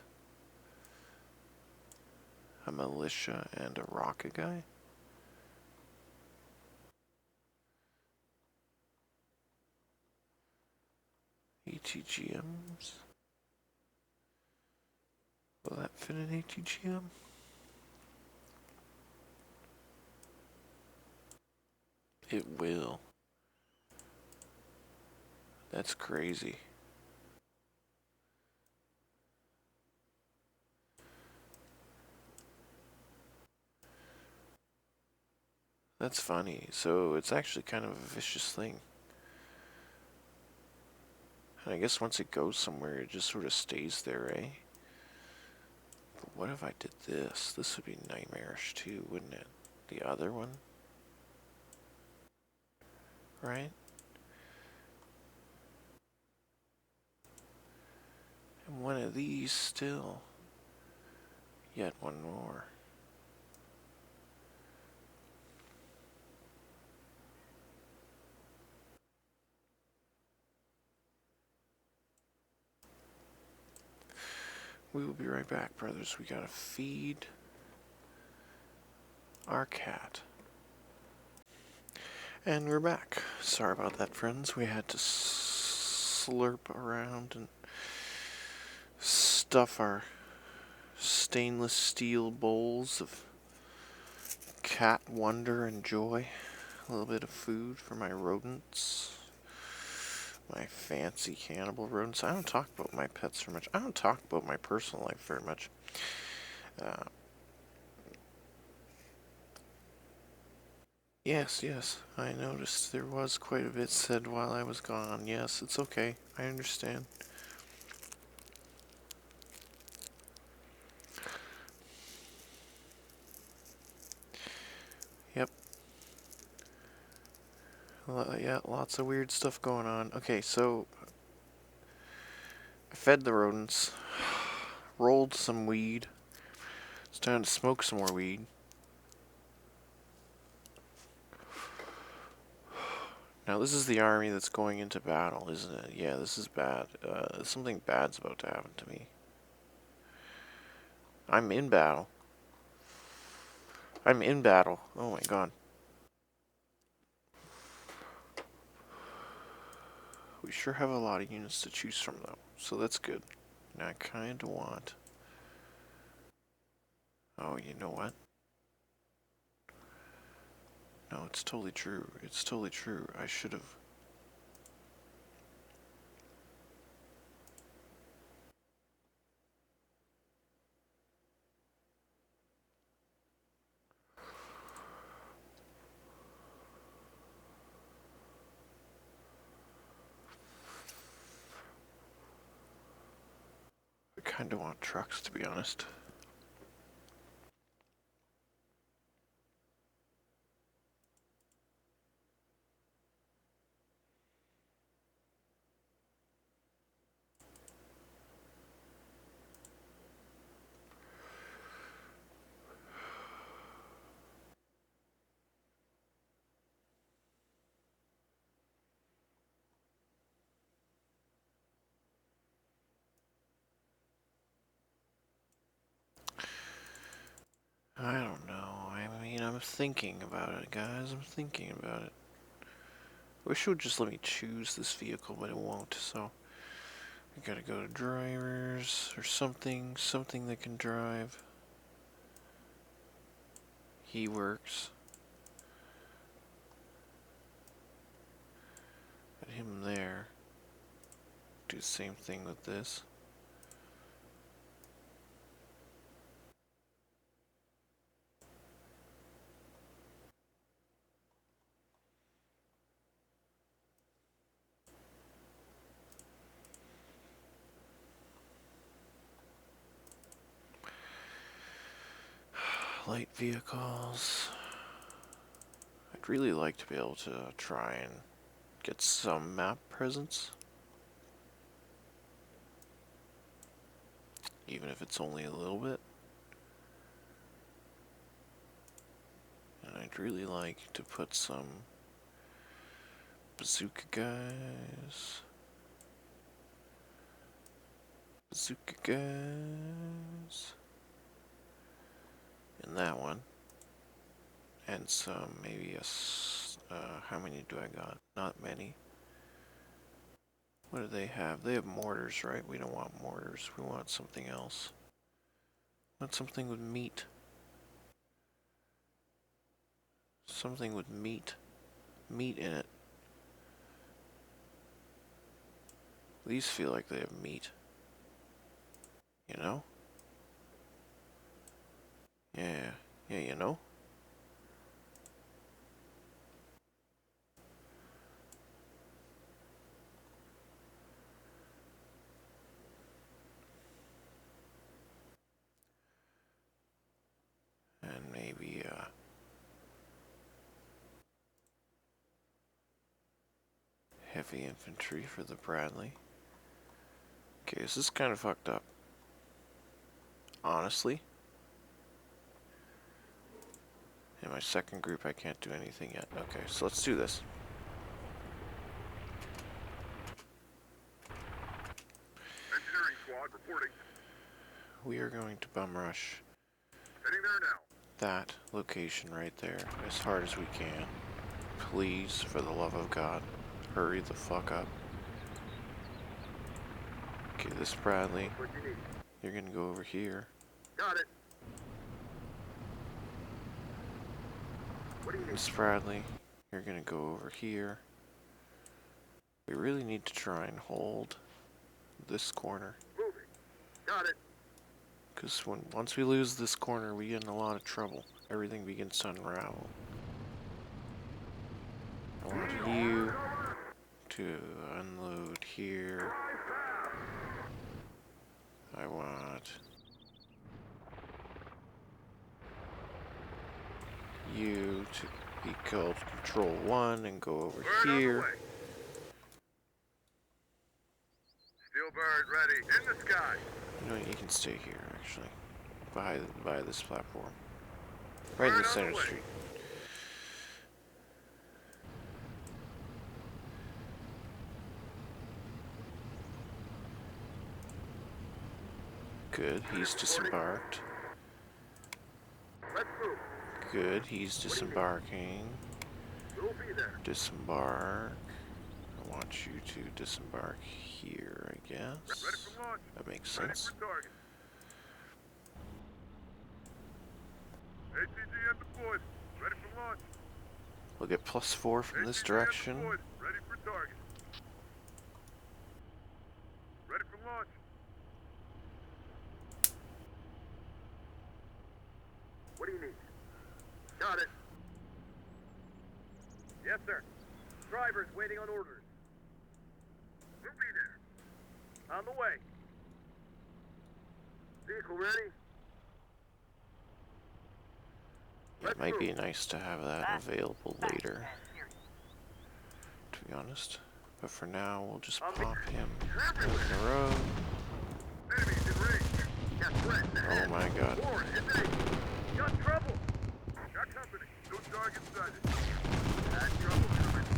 A militia and a rocket guy? ATGMs? Will that fit an ATGM? It will. That's crazy. That's funny. So it's actually kind of a vicious thing. And I guess once it goes somewhere, it just sort of stays there, eh? But what if I did this? This would be nightmarish too, wouldn't it? The other one? Right? And one of these still. Yet one more. We will be right back, brothers. We gotta feed our cat. And we're back. Sorry about that, friends. We had to slurp around and stuff our stainless steel bowls of cat wonder and joy. A little bit of food for my rodents. My fancy cannibal rodents. I don't talk about my pets very much. I don't talk about my personal life very much. Uh, yes, I noticed there was quite a bit said while I was gone. Yes, it's okay. I understand. Yep. Yeah, lots of weird stuff going on. Okay, so I fed the rodents, rolled some weed. It's time to smoke some more weed. Now this is the army that's going into battle, isn't it? Yeah, this is bad. Something bad's about to happen to me. I'm in battle. I'm in battle. Oh my god. We sure have a lot of units to choose from though, so that's good. Now I kinda want... Oh, you know what? No, it's totally true. It's totally true. I should have... I kinda want trucks, to be honest. thinking about it, guys. I'm thinking about it. Wish it would just let me choose this vehicle, but it won't, so I gotta go to drivers or something that can drive. He works. Put him there. Do the same thing with this. Light vehicles. I'd really like to be able to try and get some map presence. Even if it's only a little bit. And I'd really like to put some bazooka guys. Bazooka guys. In that one. And some, maybe how many do I got? Not many. What do they have? They have mortars, right? We don't want mortars. We want something else. We want something with meat. Something with meat. Meat in it. These feel like they have meat. You know? Yeah. Yeah, you know? And maybe, heavy infantry for the Bradley. Okay, this is kind of fucked up. Honestly. In my second group, I can't do anything yet. Okay, so let's do this. Engineering squad reporting. We are going to bum rush Heading there now. that location right there as hard as we can. Please, for the love of God, hurry the fuck up. Okay, this Bradley, What you need. you're gonna go over here. Got it. What do you need? Miss Bradley, you're gonna go over here. We really need to try and hold this corner. Moving. Got it. Because once we lose this corner, we get in a lot of trouble. Everything begins to unravel. I want you to unload here. I want you to be called Control 1 and go over here. Steel bird ready. In the sky. You know what, you can stay here, actually. By this platform. Right in the center street. Good, he's disembarked. Let's move. Good, he's disembarking. We'll be there. Disembark. I want you to disembark here, I guess. Ready for launch. That makes Ready sense. for target. ATGM deployed. Ready for launch. We'll get +4 from this ATGM direction. deployed. Ready for target. Ready for launch. What do you need? Got it. Yes, sir. Drivers waiting on orders. We'll be there. On the way. Vehicle ready? Yeah, it might be nice to have that available later, to be honest. But for now, we'll just pop him in the road. Enemies in range. Got threats Oh ahead. my god. War advancing. Got trouble. Got company. No target sighted. Got trouble coming.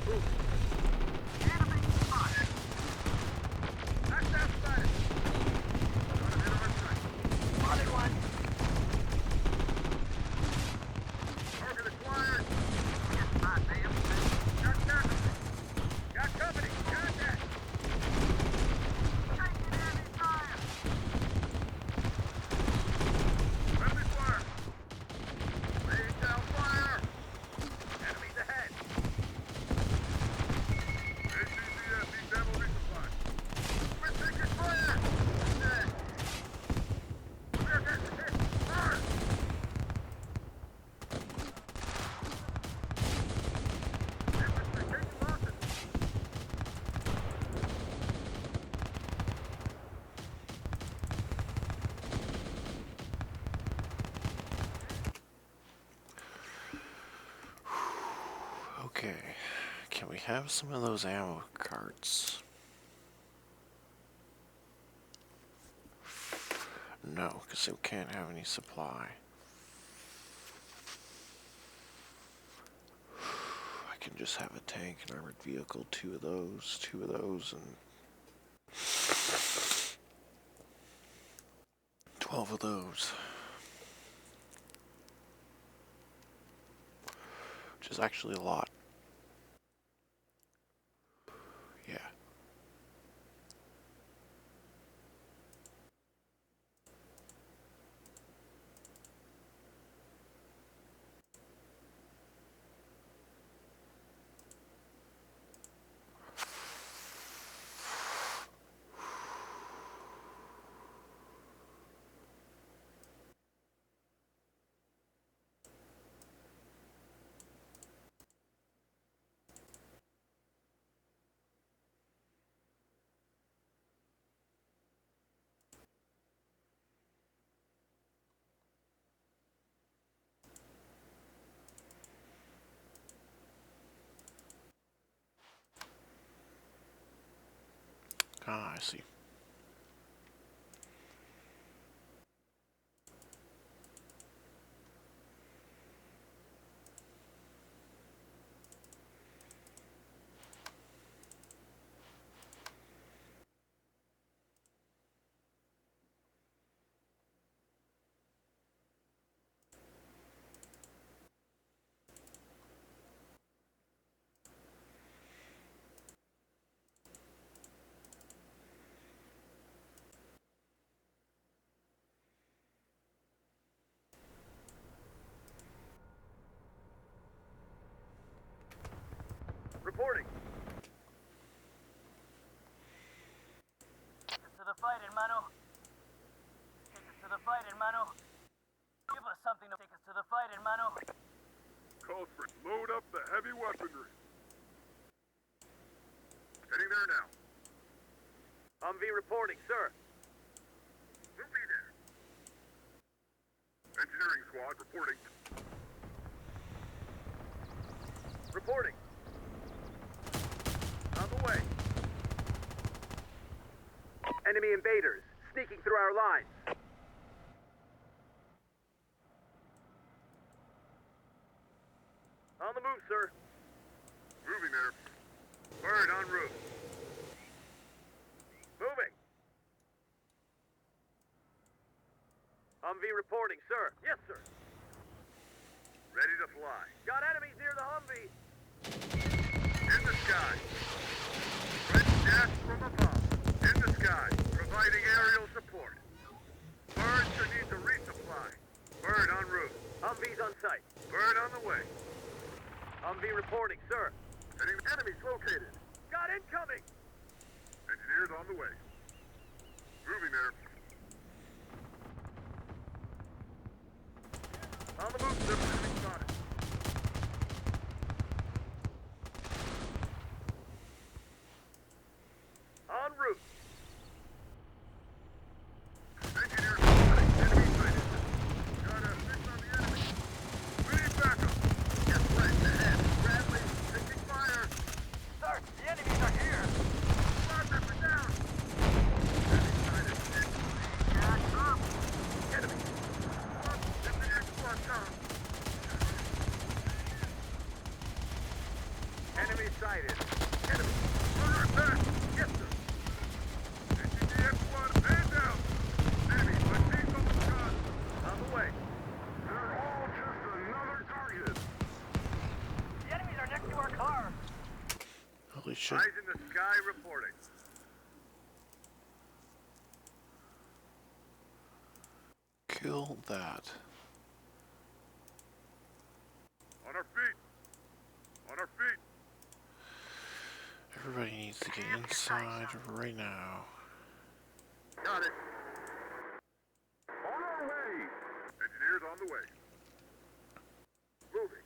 Move. Enemy spotted. Hostile spotted. Gonna hit our sight. Spotted one. Okay, can we have some of those ammo carts? No, because we can't have any supply. I can just have a tank, an armored vehicle, two of those, and 12 of those. Which is actually a lot. Yeah. Ah, I see. Reporting. To the fight, hermano. Take us to the fight, hermano. Give us something to take us to the fight, hermano. Calls for load up the heavy weaponry. Heading there now. Humvee reporting, sir. We'll be there. Engineering squad reporting. Reporting. On the way. Enemy invaders sneaking through our lines. On the move, sir. Moving there. Bird en route. Moving. Humvee reporting, sir. Yes, sir. Ready to fly. Got enemies near the Humvee. In the sky. Red gas from above. In the sky. Providing aerial support. Bird should need to resupply. Bird en route. Humvee's on site. Bird on the way. Humvee reporting, sir. Enemies located. Got incoming. Engineers on the way. Moving there. On the move, sir. Enemy spotted. En route. Engineers spotted. Enemy sighted. Got a fix on the enemy. We need backup. Yes, right ahead. Bradley, taking fire. Sir, the enemies are here. Squad member down. Enemy sighted. Gas up. Enemy. Enemy squad down. Enemy sighted. Enemy. Under attack. Yes, sir. NGDF squad, man down. Enemy, my team's on the shot. On the way. They're all just another target. The enemies are next to our car. Holy shit. Eyes in the sky reporting. Kill that. On our feet. On our feet. Everybody needs to get inside right now. Got it. On our way. Engineers on the way. Moving.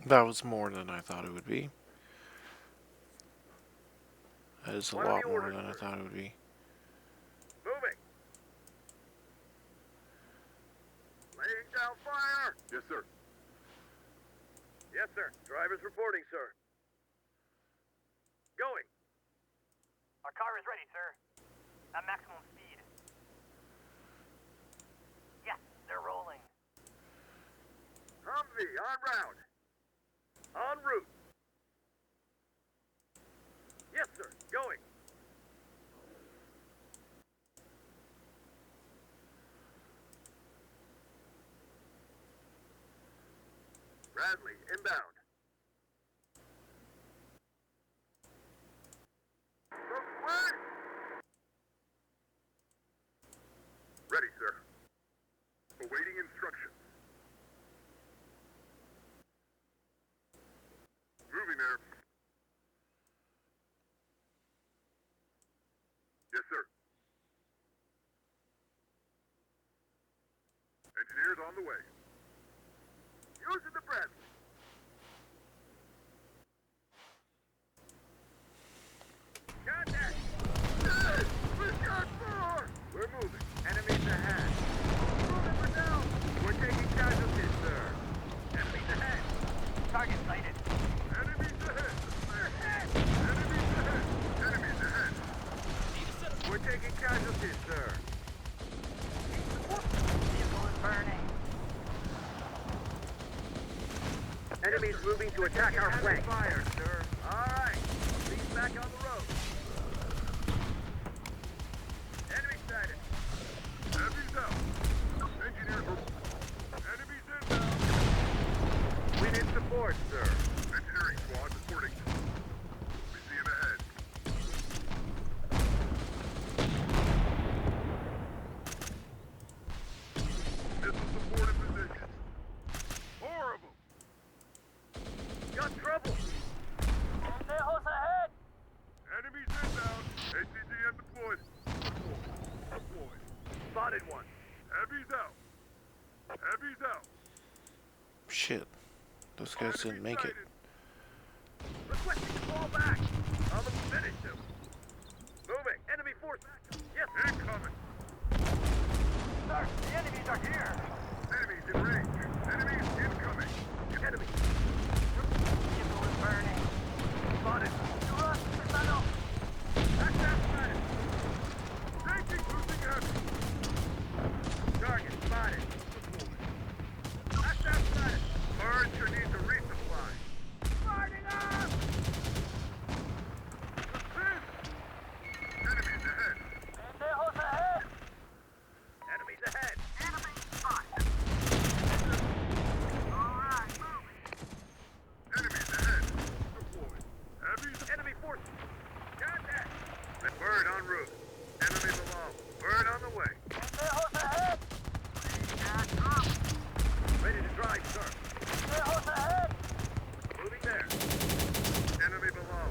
That was more than I thought it would be. That is a What are lot the more orders, than I sir? thought it would be. Moving. Laying down fire. Yes, sir. Yes, sir. Drivers reporting, sir. car is ready, sir. At maximum speed. Yes, they're rolling. Humvee, en route. En route. Yes, sir. Going. Bradley, inbound. Ready, sir. Awaiting instructions. Moving there. Yes, sir. Engineers on the way. Using the Bradley. Contact! Yes! We've got more! We're moving. Enemies ahead. Moving, we're down. We're taking casualties, sir. Enemies ahead. Target sighted. Enemies ahead. They're ahead. Enemies ahead. Enemies ahead. We're taking casualties, sir. Vehicle is burning. Enemies moving to attack our flank. Fire, sir. All right. Lead back on the road. Enemy sighted. Enemies out. Engineers. Enemies inbound. We need support, sir. Engineering squad reporting. We see him ahead. Missile support in position. Horrible. Got trouble. Pendejos ahead. Enemies inbound. ATGM deployed. Deployed. Spotted one. Heavy's out. Heavy's out. Shit. Those guys didn't make it. Requesting to fall back. I'm gonna finish him. Moving. Enemy force back. Yes. Incoming. Sir, the enemies are here. Enemies in range. Enemies incoming. Enemy. Vehicle is burning. Spotted. To us, hermano. That's that spotted. Taking losing heavy. Target spotted. That's that spotted. Furniture needs a resupply. Fighting up! Enemies ahead. Pendejos ahead. Enemies ahead. Enemy spotted. All right, moving. Enemies ahead. Deployed. Heavies. Enemy forces. Contact. Bird en route. Enemy below. Bird on the way. Pendejos ahead. Ready to drive, sir. Pendejos ahead. Moving there. Enemy below.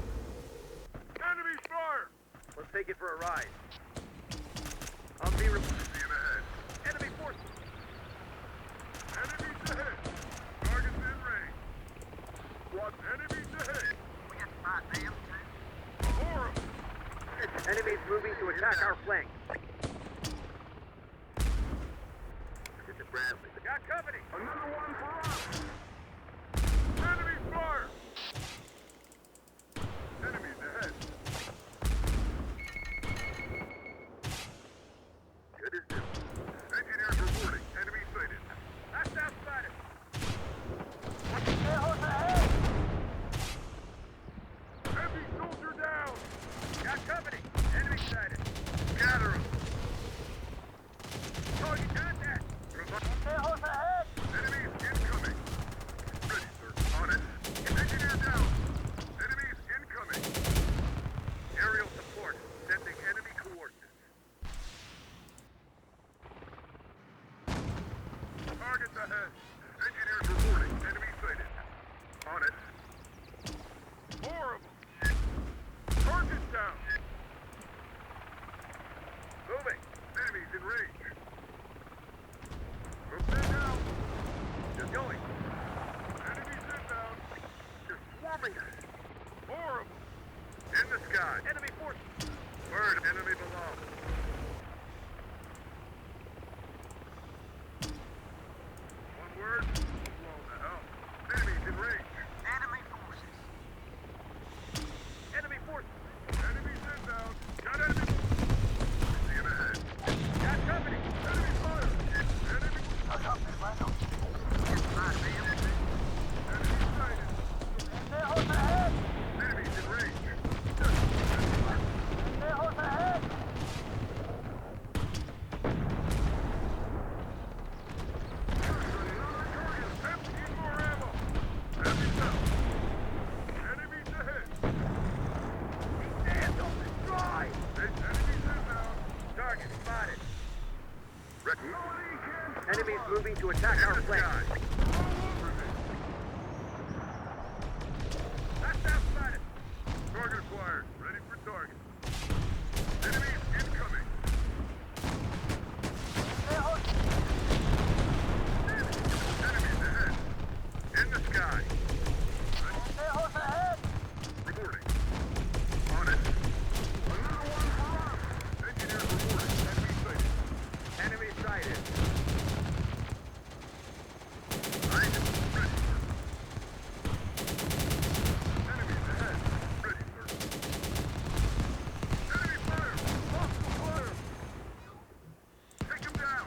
Enemy fire! Let's take it for a ride. Humvee reporting. See him ahead. Enemy forces. Enemies ahead. Targets in range. Squad. Enemies ahead. We got spot them too. Horrible. Enemies moving to attack our flank. This is Bradley. Got company. Another one for us. Enemy fire. Enemies ahead. Good as new. Engineers reporting. Enemy sighted. That's outside it. Pendejos ahead. Heavy soldier down. Got company. Enemy sighted. Gather him. Target contact. Pendejos ahead. Enemies incoming. Ready, sir. On it. Engineer down. Enemies incoming. Aerial support. Sending enemy coordinates. Targets ahead. Engineers reporting. Enemy sighted. On it. Horrible. Target down. Moving. Enemies in range. Move that down. Just going. Enemies inbound. They're swarming us. Horrible. In the sky. Enemy forces. Bird. Enemy below. One word. Blown the hell. Enemies in range. Enemy forces. Enemy forces. Enemies inbound. Enemies moving to attack our flank. That's outside. Target acquired. Ready for target. Enemies incoming. Enemies ahead. In the sky. Reporting. On it. Another one for us. Engineers reporting. Enemy sighted. Enemy sighted. Ready, sir. Enemies ahead. Ready, sir. Enemy fire! Hostile fire! Take him down!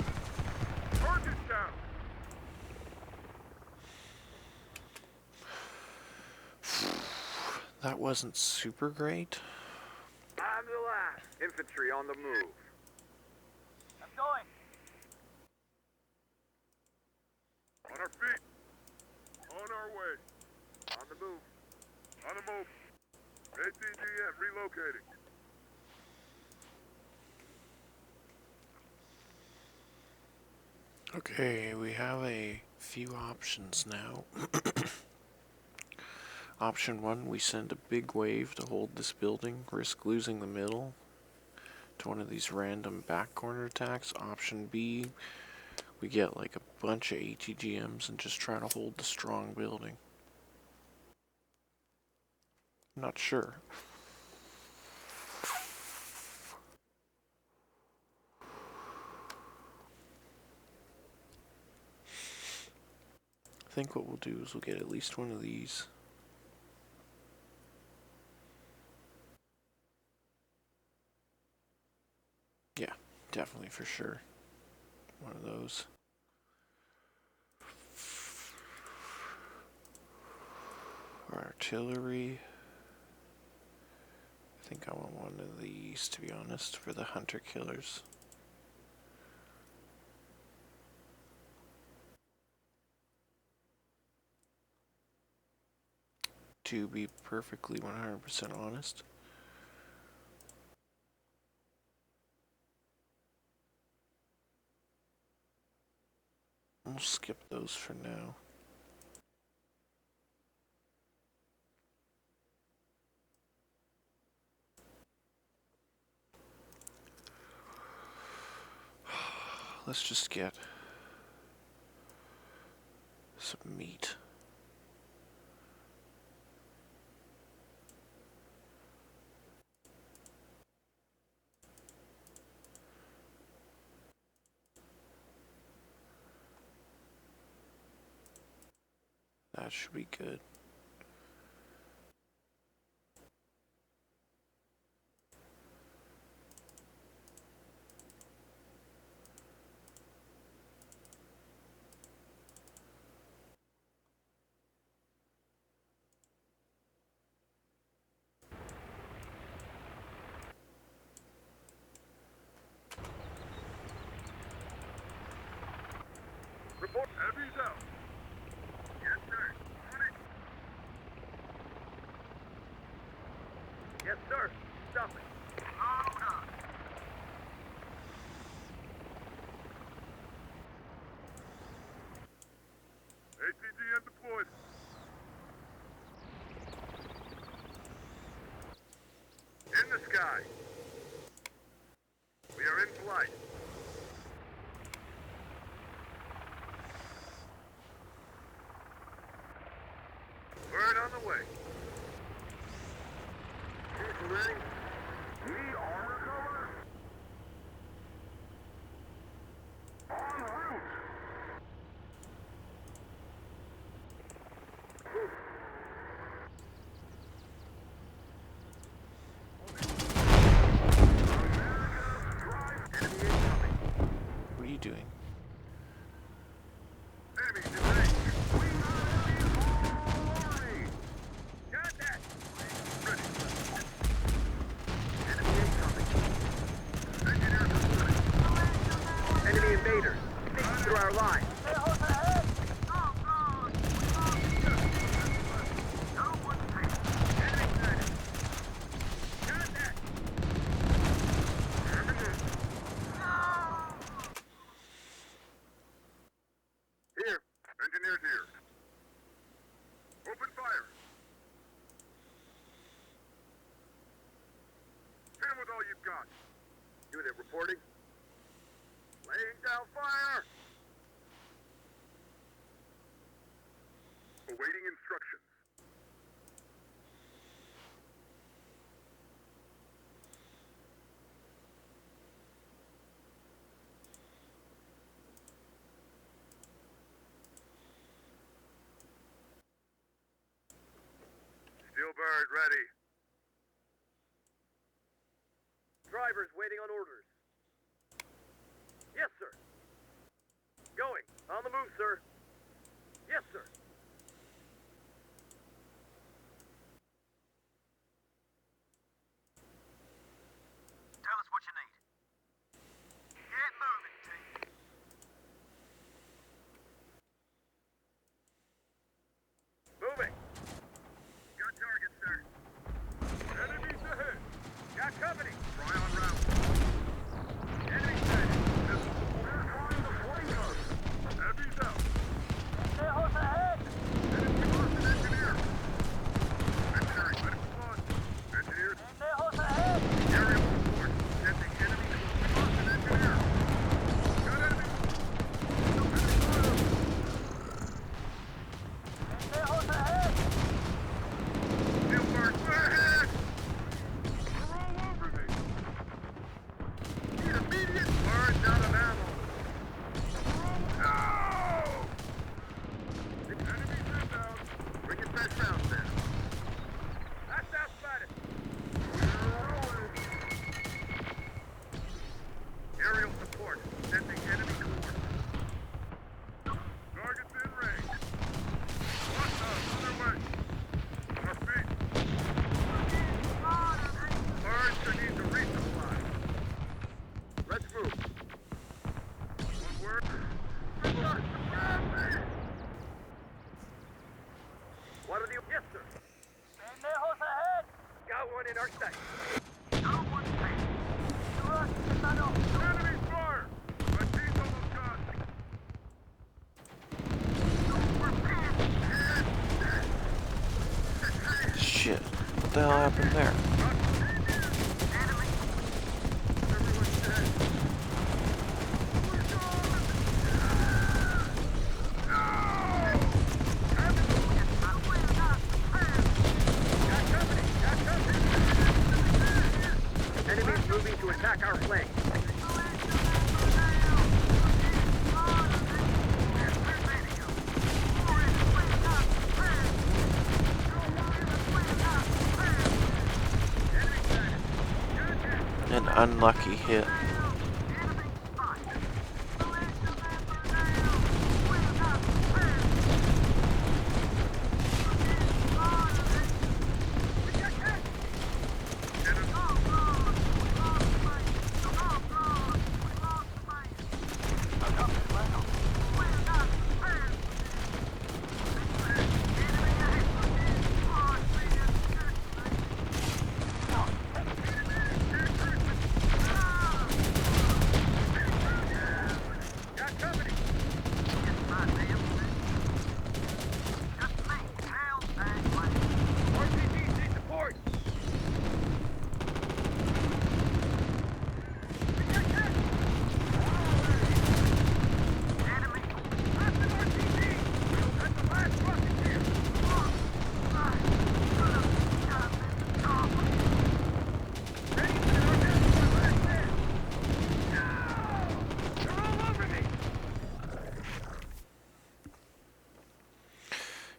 Target down! That wasn't super great. I'm the last. Infantry on the move. I'm going. On our feet. On our way. On the move. On the move. ATGM relocating. Okay, we have a few options now. Option 1, we send a big wave to hold this building, risk losing the middle to one of these random back corner attacks. Option B, we get like a bunch of ATGMs and just try to hold the strong building. I'm not sure. I think what we'll do is we'll get at least one of these. Yeah, definitely for sure. One of those. Artillery. I think I want one of these, to be honest, for the hunter killers. To be perfectly 100% honest. We'll skip those for now. Let's just get some meat. That should be good. Report. Heavy's out. Yes, sir. On it. Yes, sir. Stop it. Hold on. ATGM deployed. In the sky. We are in flight. Bird on the way. Ready? Need armor cover? En route. Enemy incoming. What are you doing? Enemy delayed. We got enemies all over me. Got that. Ready. Unit reporting. Laying down fire! Awaiting instructions. Steelbird ready. Drivers waiting on orders. Yes, sir. Going. On the move, sir. Yes, sir. Tell us what you need. Get moving, team. Moving. Got target, sir. Enemies ahead. Got company. Try on route. Enemy sighted. We're trying to flank us. Enemies out. Lejos ahead! Enemy lost an engineer. Engineering, medical launch. Engineers. Lejos ahead! Aerial support. Sending enemy. We lost an engineer. Got enemy. Enemy fire. Lejos ahead! Steelbird, we're ahead. They're all over me. Need immediate. Bird's out of ammo. No! Enemies inbound. Bring it back down, then. That's outside it. Aerial support. Sending enemy coordinates. Target's in range. Hostiles on their way. Must be. Birds should need to resupply. Let's move. One word. What are the... Yes, sir. Lejos ahead! Got one in our sight. Rush, hermano! Enemy fire! My team's almost gone. Shit. What the hell happened there? Everyone's dead. We're gone! No! Got company! Got company! Enemies moving to attack our flank. Enemy sighted. Contact. An unlucky hit. Got company. RPGC support. Active RPG. That's the last rocket here. Ready for the last man. No! They're all over me.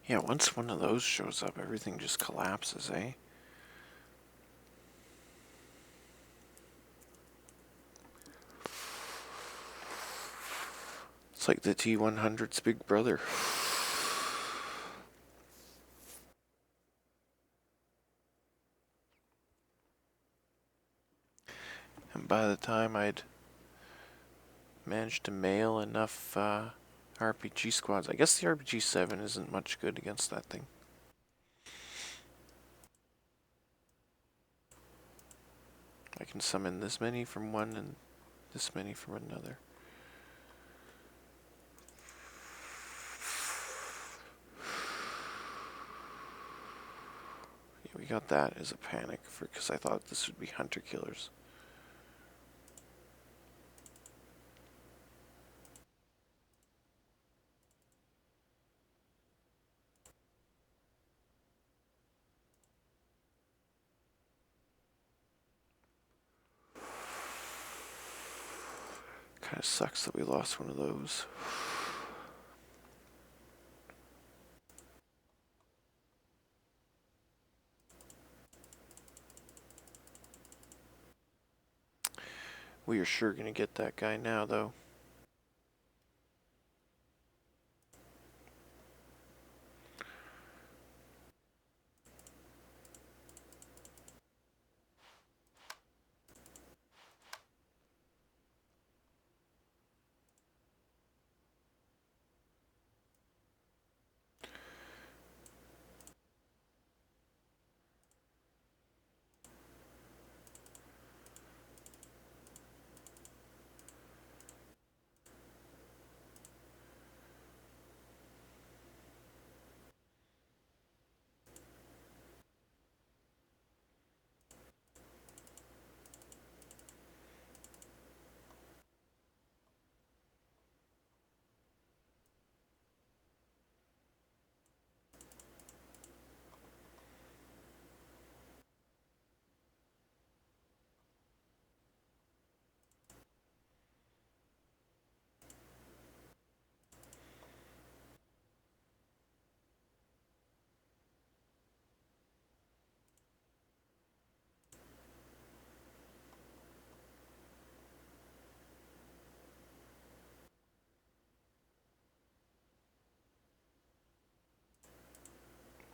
Yeah, once one of those shows up, everything just collapses, eh? It's like the T-100's big brother. And by the time I'd managed to mail enough RPG squads, I guess the RPG-7 isn't much good against that thing. I can summon this many from one and this many from another. Yeah, we got that as a panic because I thought this would be hunter killers. Kind of sucks that we lost one of those. We are sure going to get that guy now, though.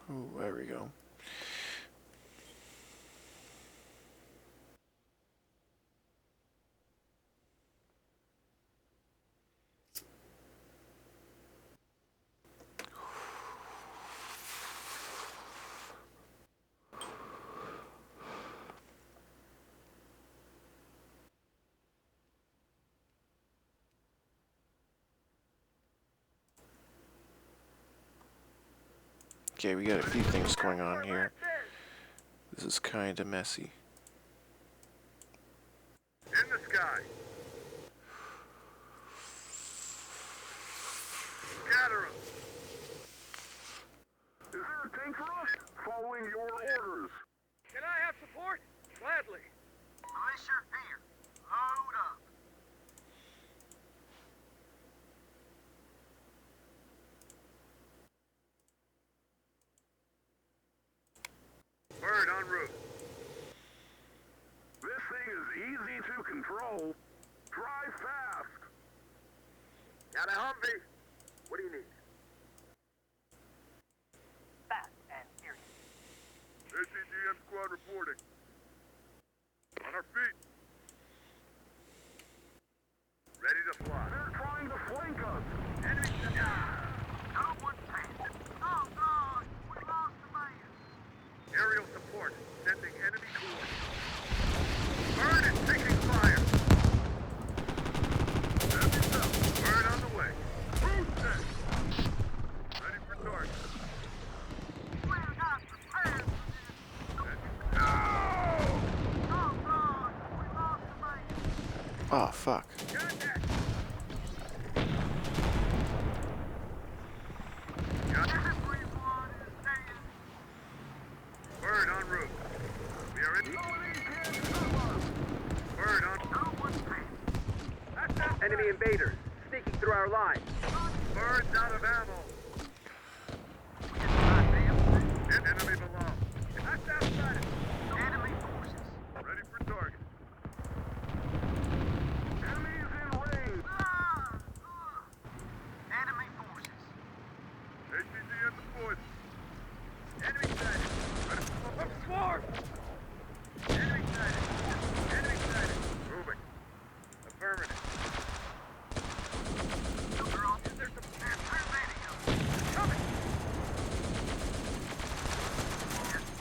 Oh, there we go. Okay, we got a few things going on here. This is kind of messy. In the sky. Scatter 'em. Is there a tank for us? Following your orders. Can I have support? Gladly. Release your fear. Load up. Bird en route. This thing is easy to control. Drive fast. Got a Humvee. What do you need? Fast and furious. ACGM squad reporting. On our feet. Ready to fly. They're trying to flank us. Enemy. No one passed. Oh, God. We lost the man. Aerial support. Sending enemy coordinates. Bird is taking fire. That's up. Bird on the way. Who's next? Ready for target. We're not prepared for this. No! Oh, God. We lost the man. Oh, fuck. Contact! Everyone is dead. Bird en route. We are in. Bird on. No one passed. Enemy invaders sneaking through our lines. Bird's out of ammo. Enemy below. That's outside it. Enemy forces. Ready for target. Enemies in range. Enemy forces. ATGM deployed. Enemy sighted. Ready for swarm. Enemy sighted. Enemy sighted. Moving. Affirmative. Is there some coming?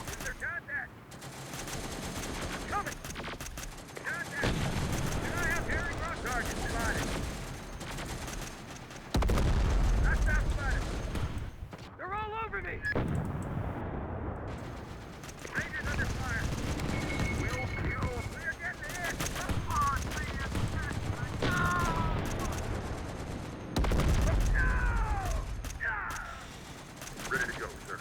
Is there contact? Coming. Contact. Can I have hearing on target spotted? That's outside. They're all over me. Rangers under fire. We'll kill. We're getting hit. Come on, man. Ready to go, sir.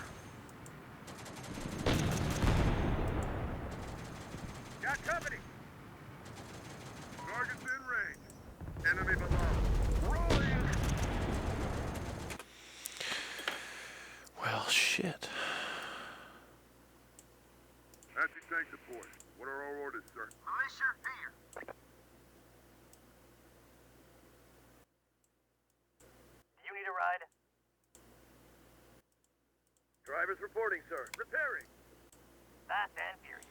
Got company. Target's in range. Enemy Anti-tank support. What are our orders, sir? Militia here. Do you need a ride? Driver's reporting, sir. Repairing. Fast and furious.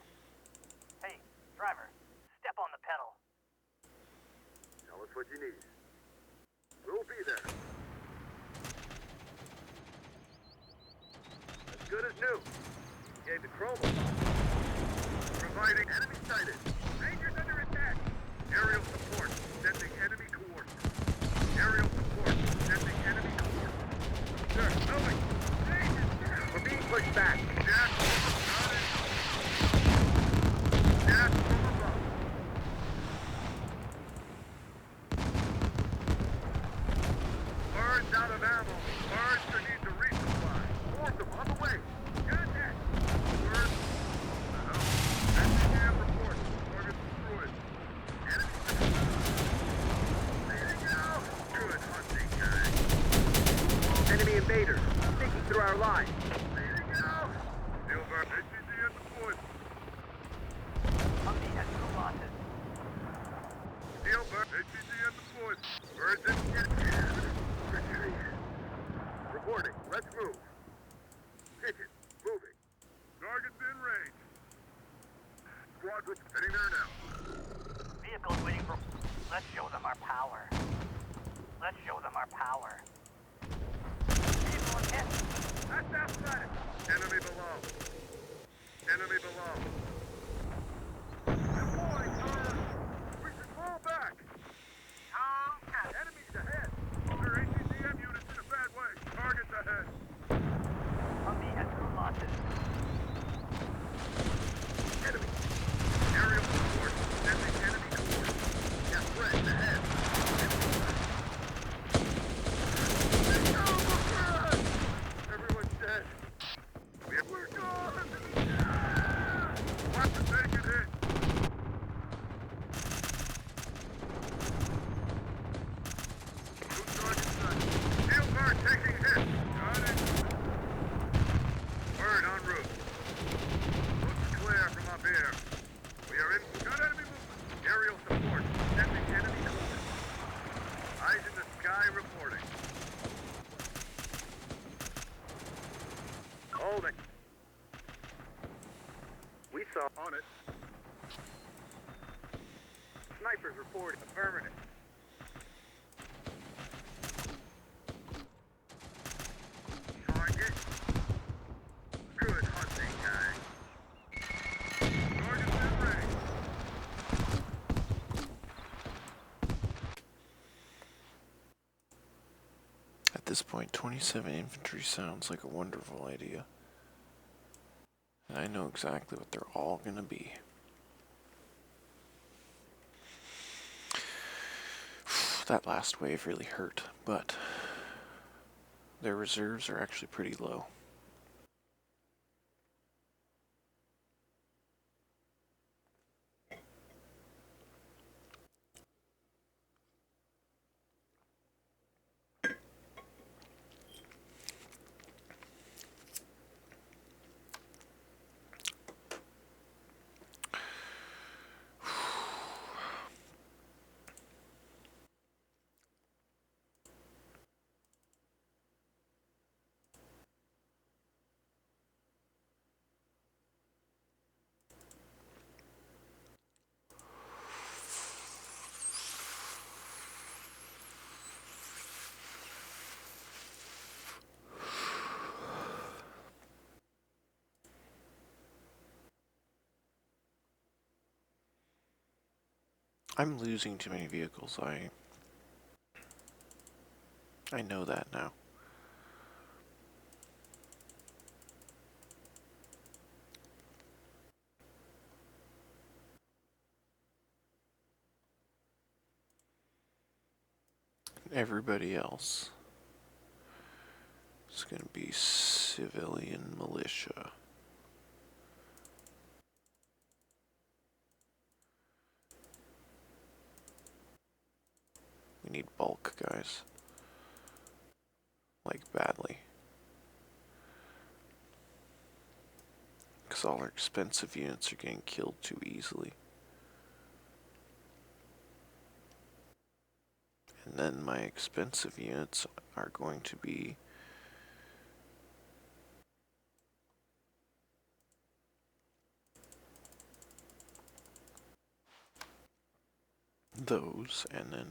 Hey, driver, step on the pedal. Tell us what you need. We'll be there. As good as new. Gave the chroma. Providing enemy sighted. Rangers under attack. Aerial support. Sending enemy coordinates. Aerial support. Sending enemy coordinates. Sir, moving. Rangers. We're being pushed back. Gas. Got it. Gas from above. Birds out of ammo. Birds that need to resupply. Force them on the way. Contact. Birds. SCM report. Target destroyed. Enemy. There you go. Good hunting, guys. Enemy invaders. Sneaking through our line. There you go. Silver. ATGM deployed. Humvee has 2 losses. Silver. ATGM deployed. Birds in. Reporting. Let's move. Pigeon. Moving. Target's in range. Squad heading there now. Vehicles waiting for... Let's show them our power. Let's show them our power. Vehicle hit. That's outside. Enemy below. Enemy below. Deploying, sir. We should fall back. Okay. Enemies ahead. Their ATCM units in a bad way. Targets ahead. Humvee has 2 losses. Enemy. Aerial support. Sending enemy coordinates. Got friends ahead. Everyone's dead. We're gone. Watch the take it hit. Two targets sighted. Steel guard taking hit. Got it. Bird en route. Looks clear from up here. We are in. Got enemy movement. Aerial support. Sending enemy coordinates. Eyes in the sky reporting. Holding. We saw on it. Snipers reporting. Affirmative. Target. Good hunting, guys. Target's in range. At this point, 27 infantry sounds like a wonderful idea. And I know exactly what they're all gonna be. That last wave really hurt, but their reserves are actually pretty low. I'm losing too many vehicles. I know that now. Everybody else is going to be civilian militia. We need bulk, guys. Like, badly. Because because all our expensive units are getting killed too easily. And then my expensive units are going to be those, and then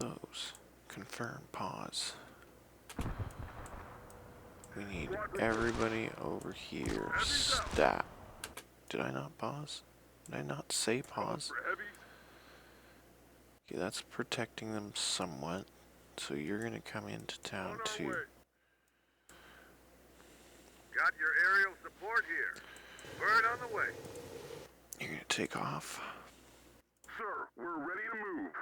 those. Confirm, pause. We need everybody over here. Stat. Did I not pause? Did I not say pause? Okay, that's protecting them somewhat. So you're gonna come into town too. Got your aerial support here. Bird on the way. You're gonna take off. Sir, we're ready to move.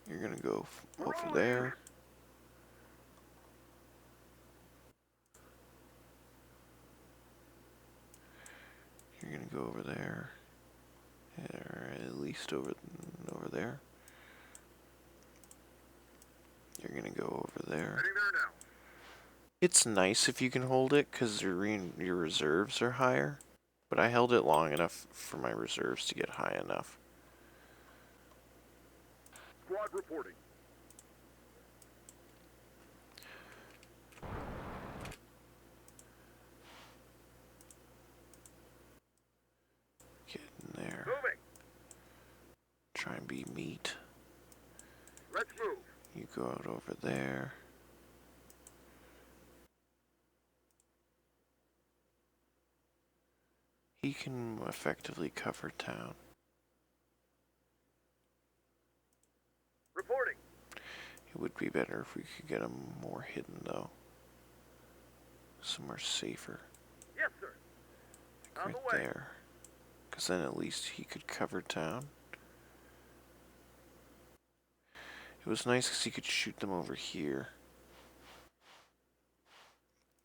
You're gonna go over there. You're gonna go over there. Or at least over there. You're gonna go over there. Heading there now. It's nice if you can hold it, because your reserves are higher. But I held it long enough for my reserves to get high enough. Squad reporting. Get in there. Moving. Try and be meat. Let's move. You go out over there. He can effectively cover town. Reporting. It would be better if we could get him more hidden, though. Somewhere safer. Yes, sir. Like On the right way. there. Because then at least he could cover town. It was nice because he could shoot them over here.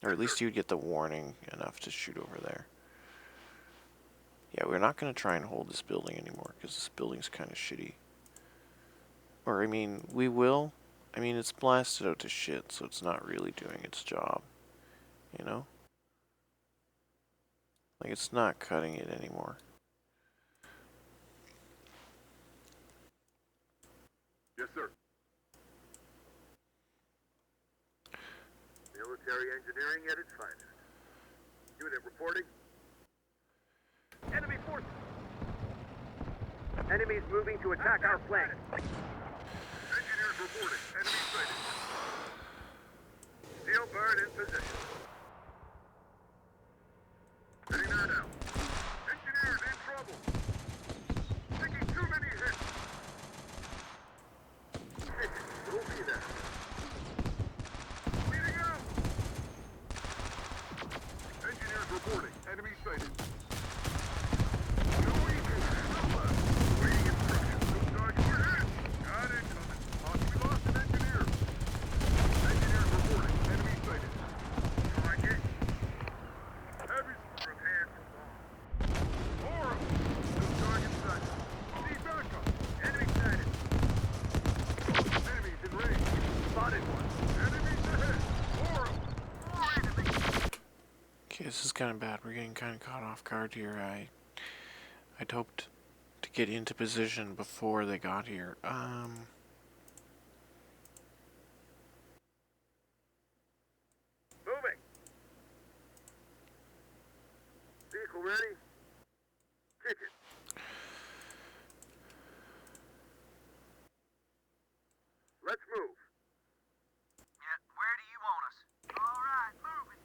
Or at least he would get the warning enough to shoot over there. Yeah, we're not going to try and hold this building anymore because this building's kind of shitty. Or, I mean, we will. I mean, it's blasted out to shit, so it's not really doing its job. You know? Like, it's not cutting it anymore. Yes, sir. Military engineering at its finest. Unit reporting. Enemy forces. Enemies moving to attack our flank. Engineers reporting. Enemy sighted. Steel bird in position. Heading there now. Engineers in trouble. Taking too many hits. We'll be there. Leading out. Engineers reporting. Enemy sighted. No easy. No left. Waiting instructions. No target. We're hit. Got incoming. Possibly lost an engineer. Engineers reporting. Enemy sighted. Target. Heavy prepared for bomb. Horrible. No target sighted. Need backup. Enemy sighted. Enemies in range. Spotted one. Enemies ahead. Horrible. More enemies. Okay, this is kind of bad. We're getting kind of caught off guard here. I'd hoped to get into position before they got here. Moving. Vehicle ready. Ticket. Let's move. Yeah, where do you want us? All right, moving.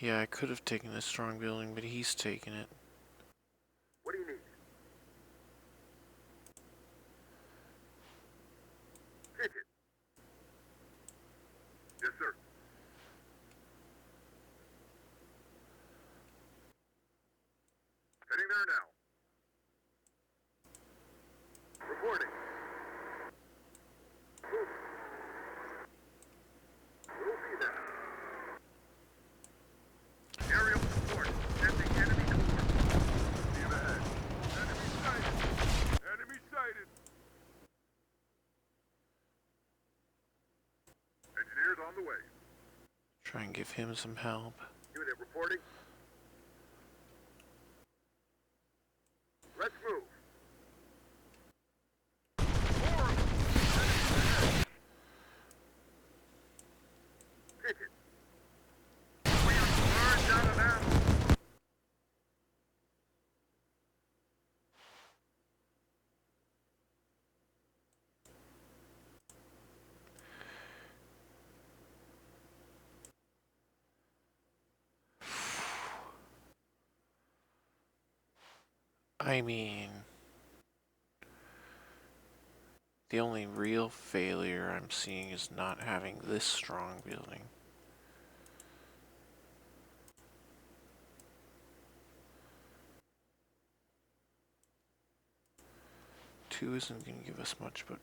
Yeah, I could have taken this strong building, but he's taken it. What do you need? Ticket. Yes, sir. Heading there now. Reporting. Moving. We'll be there. Aerial support. Sending enemy cover. Team ahead. Enemy sighted. Enemy sighted. on the way. Try and give him some help. Unit reporting. Let's move. Forward. Hit it. We are burned out of ammo. I mean, the only real failure I'm seeing is not having this strong building. Two isn't going to give us much, but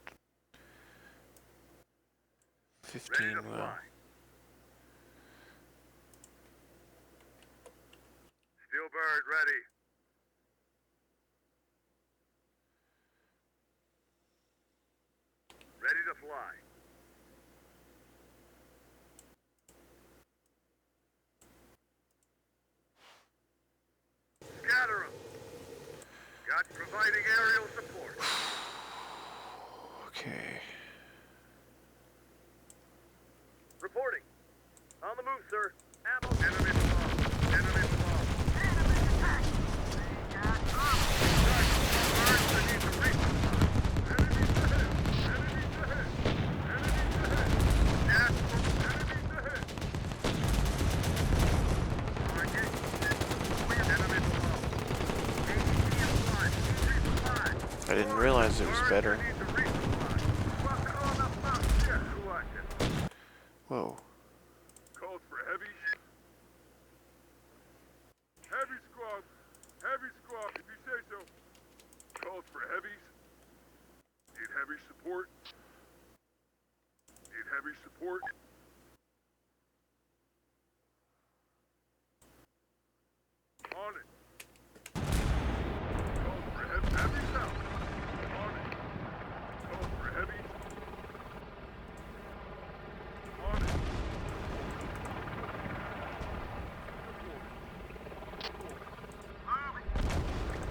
15 Ready to will. fly. Steelbird ready. Ready to fly. Scatter 'em. Got providing aerial support. Okay. Reporting. On the move, sir. Ammo. Enemy below. Enemy below. Enemy attack! We got bombs! Birds that need to resupply. Enemies ahead. Enemies ahead. Enemies ahead. Gas. Enemies ahead. Target. Enemy below. ATV applied. Resupply. I didn't realize it was Birds better. that need to resupply. Fucking on the front. Yeah, who like it? Whoa. Calls for heavies. Heavy squad. Heavy squad, if you say so. Calls for heavies. Need heavy support. Need heavy support. On it. Calls for heavies out. On it. Calls for heavies. On it. Moving!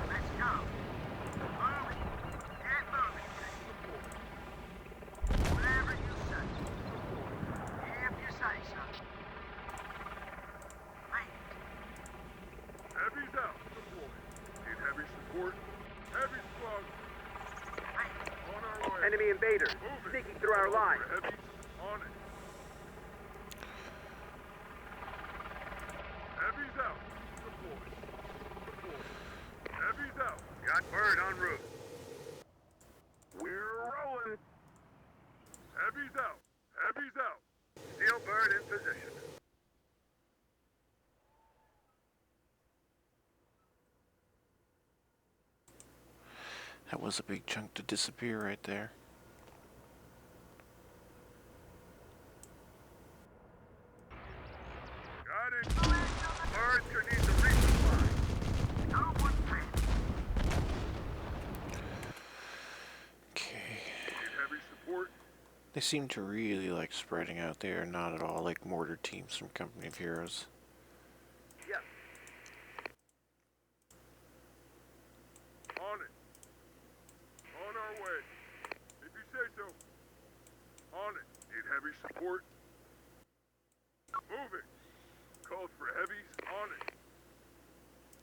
Let's go! Moving! Get moving! Whatever you say. If you say so. Mate, Heavies out. Deploy. Need heavy support. Heavy squad. mate. On our way. Enemy invaders Moving. sneaking through our Calls line. for heavies. On it. Heavies out. Deploy. Deploy. Heavies out. Got bird en route. We're rolling. Heavies out. Heavies out. Steel bird in position. That was a big chunk to disappear right there. Got it. Birds could need to resupply. No one pays. Okay. Need heavy support. They seem to really like spreading out there, not at all like mortar teams from Company of Heroes. Yes. On it. On our way. If you say so. On it. Need heavy support. Moving. Calls for heavies. On it.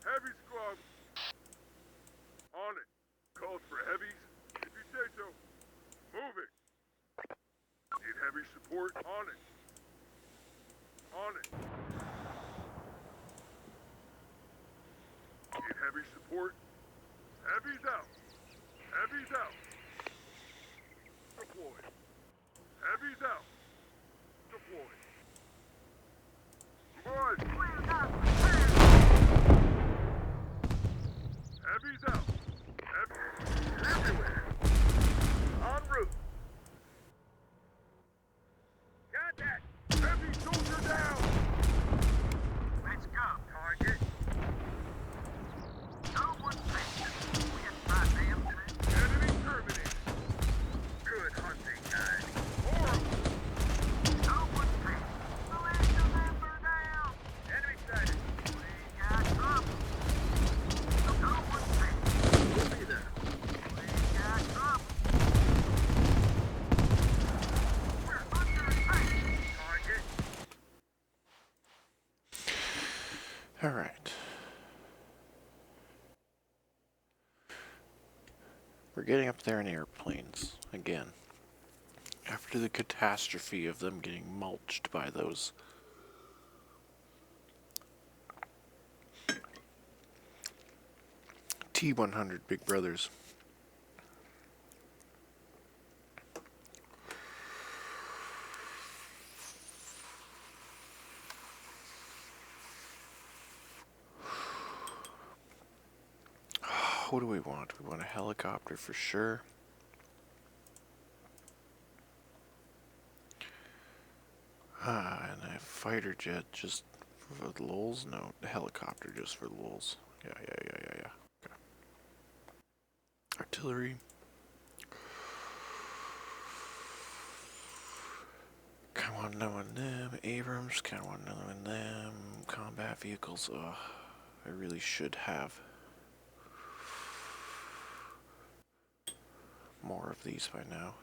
Heavy squad. On it. Calls for heavies. If you say so. Moving. Need heavy support. On it. On it. Need heavy support. Heavy's out. Heavy's out. Deploy. Heavy's out. Deploy. Good. We're not Heavy's out. Everywhere. En route. Got that. Heavy soldier down. Let's go. Target. No one pays. We have goddamn thing. Enemy terminated. Good hunting, guys. Horrible. No one pays. Alright. We're getting up there in airplanes again. After the catastrophe of them getting mulched by those T-100 Big Brothers. What do we want? We want a helicopter for sure. And a fighter jet just for the lulz? No, the helicopter just for the lulz. Yeah. Okay. Artillery. Kind of want another one of them. Abrams. Kind of want another one of them. Combat vehicles. Ugh. I really should have more of these by now.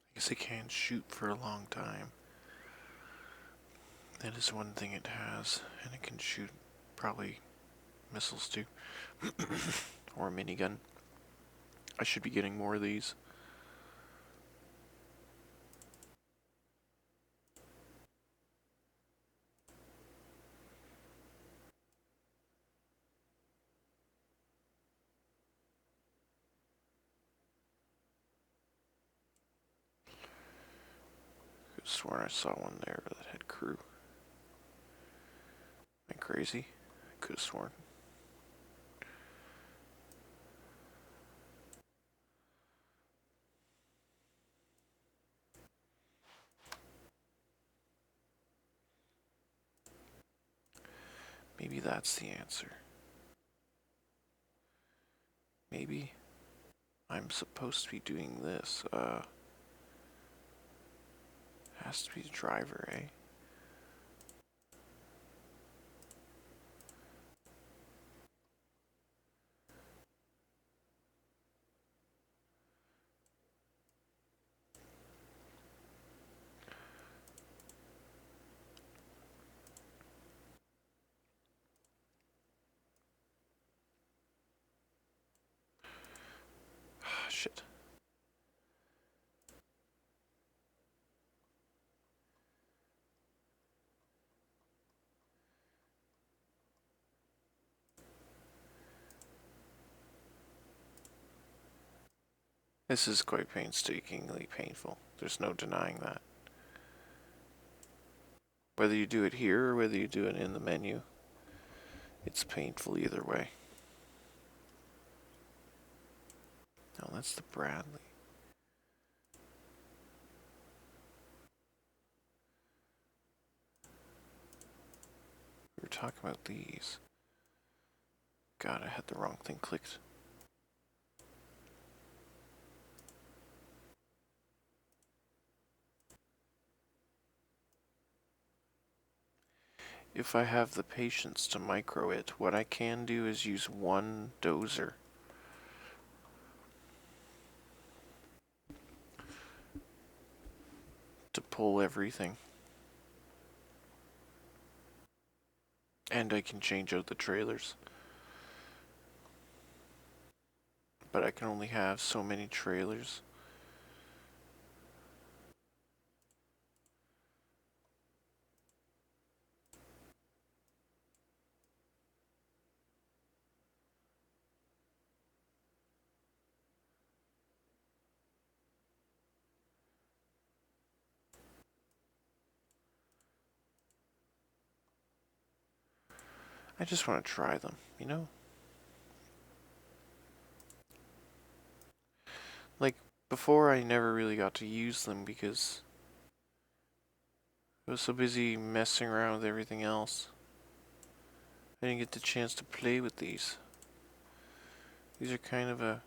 I guess it can't shoot for a long time. That is one thing it has, and it can shoot probably missiles too, or a minigun. I should be getting more of these. Could have sworn I saw one there that had crew. Am I crazy? I could have sworn. Maybe that's the answer. Maybe I'm supposed to be doing this. Has to be the driver, eh? Ah, shit. This is quite painstakingly painful. There's no denying that. Whether you do it here or whether you do it in the menu, it's painful either way. No, that's the Bradley. We were talking about these. God, I had the wrong thing clicked. If I have the patience to micro it, what I can do is use one dozer. To pull everything. And I can change out the trailers. But I can only have so many trailers. I just want to try them, you know? Like, before I never really got to use them because I was so busy messing around with everything else. I didn't get the chance to play with these. These are kind of a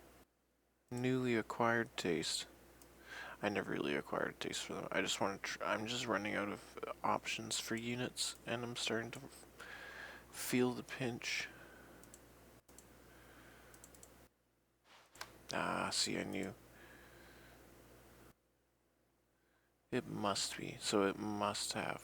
newly acquired taste. I never really acquired a taste for them. I just want to I'm just running out of options for units, and I'm starting to feel the pinch. Ah, see, I knew. It must be. So it must have.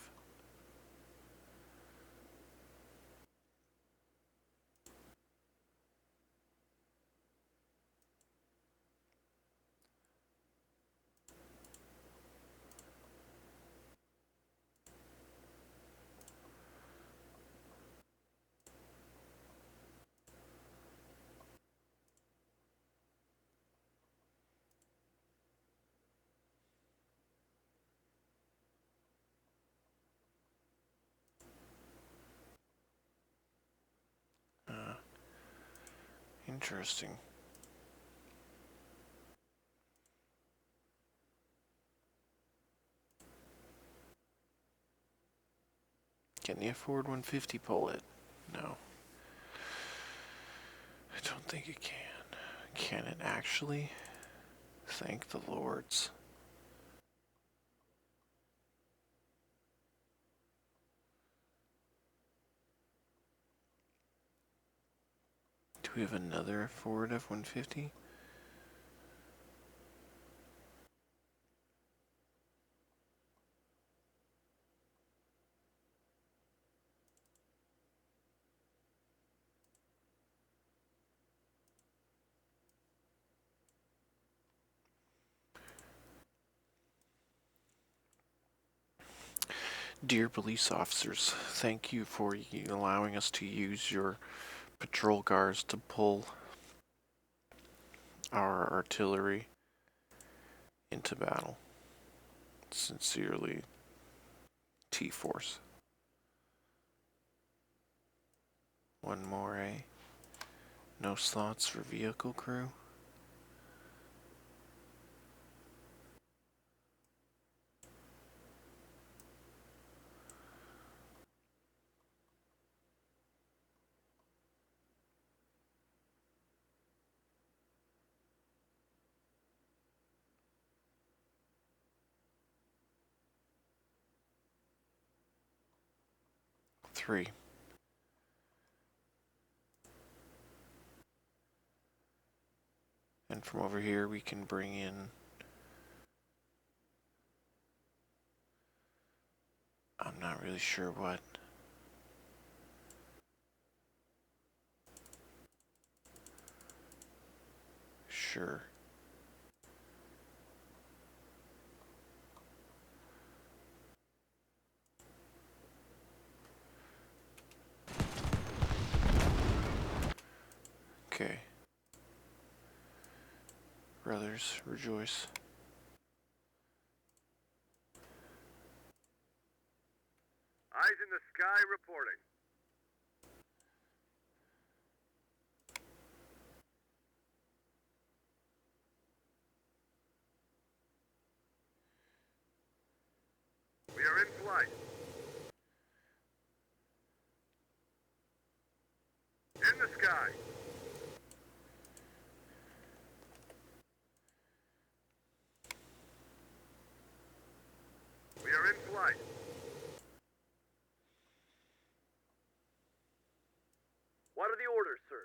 Uh, Interesting. Can the Ford 150 pull it? No. I don't think it can. Can it actually? Thank the lords. Do we have another Ford F-150? Dear police officers, thank you for allowing us to use your patrol cars to pull our artillery into battle. Sincerely, T-Force. One more, eh? No slots for vehicle crew? Three. And from over here we can bring in... I'm not really sure what. Sure. Okay. Brothers, rejoice. Eyes in the sky reporting. We are in flight. In the sky. We are in flight. What are the orders, sir?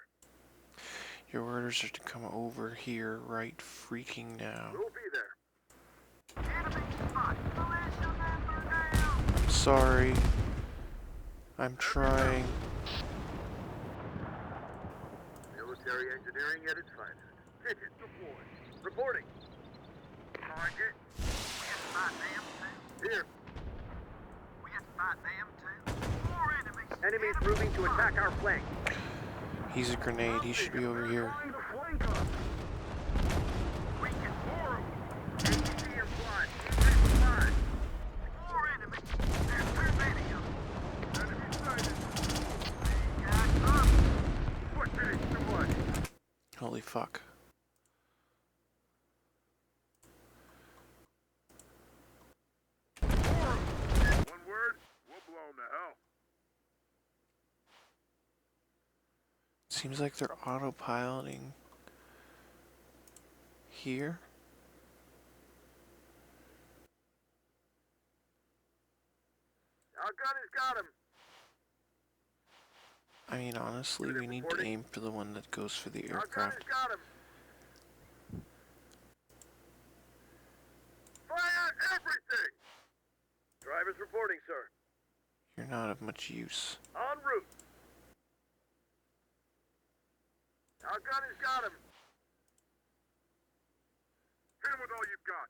Your orders are to come over here right freaking now. We'll be there. I'm sorry. I'm trying. Military engineering at its finest. Digit deployed. Reporting. Target. We have to fight them too. Here. We have to fight them too. More enemies. Enemies moving to attack our flank. He's a grenade. He should be over here. Trying to flank us. We can more of them. ATC in flight. Increase flight. More enemies. There's too many of them. Enemy sighted. We got up. Push it into blood. Holy fuck. One word, we'll blow them to hell. Seems like they're autopiloting here. Our gun has got him. I mean, honestly, we need to aim for the one that goes for the Our gun has aircraft. got him. Drivers reporting, sir. You're not of much use. En route. Our gun has got him. Hit him with all you've got.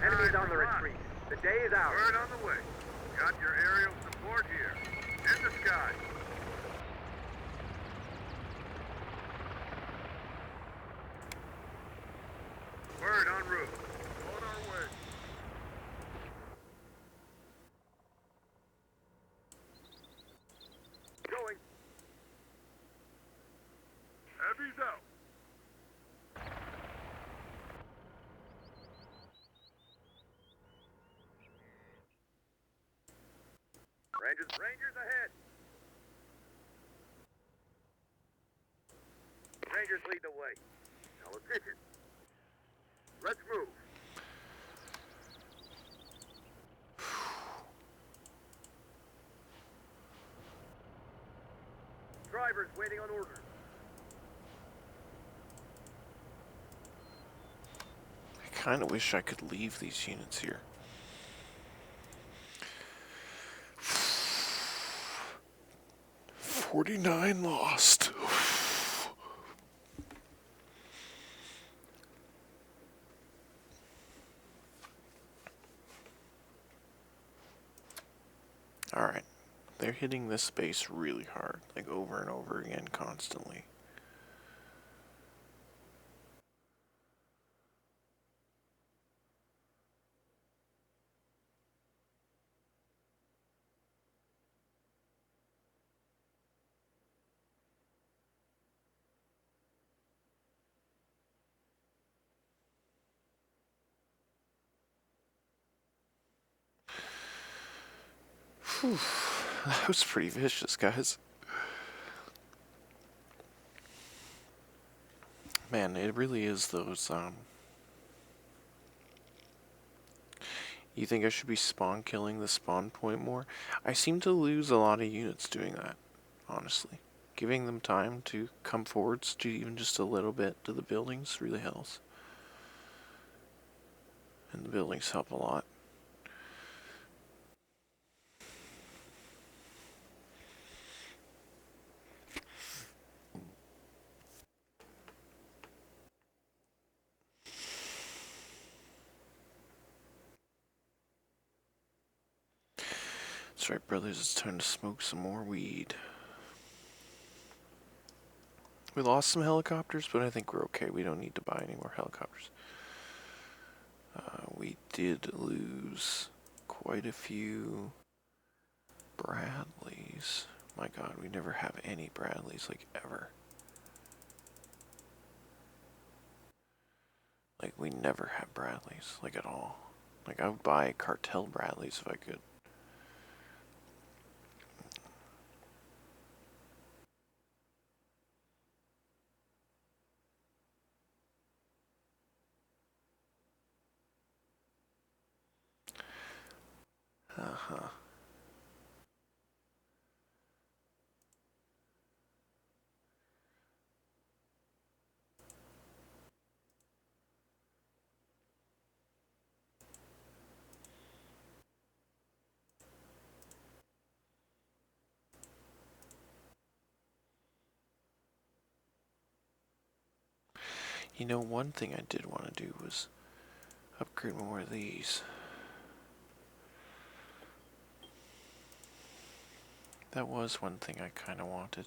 Enemies on the retreat. The day is ours. Word on the way. Got your aerial support here. In the sky. Word en route. On our way. Going. Heavy's out. Rangers ahead. Rangers lead the way. Now attention. Let's move. Drivers waiting on orders. I kind of wish I could leave these units here. "49 lost." Alright. They're hitting this base really hard, like over and over again, constantly. Whew. That was pretty vicious, guys. Man, it really is those, You think I should be spawn killing the spawn point more? I seem to lose a lot of units doing that, honestly. Giving them time to come forwards to even just a little bit to the buildings really helps. And the buildings help a lot. That's right, brothers, it's time to smoke some more weed. We lost some helicopters, but I think we're okay. We don't need to buy any more helicopters. We did lose quite a few Bradleys. My god, we never have any Bradleys, like, ever. Like, we never have Bradleys, like, at all. Like, I would buy cartel Bradleys if I could. Uh-huh. You know, one thing I did want to do was upgrade more of these. That was one thing I kind of wanted.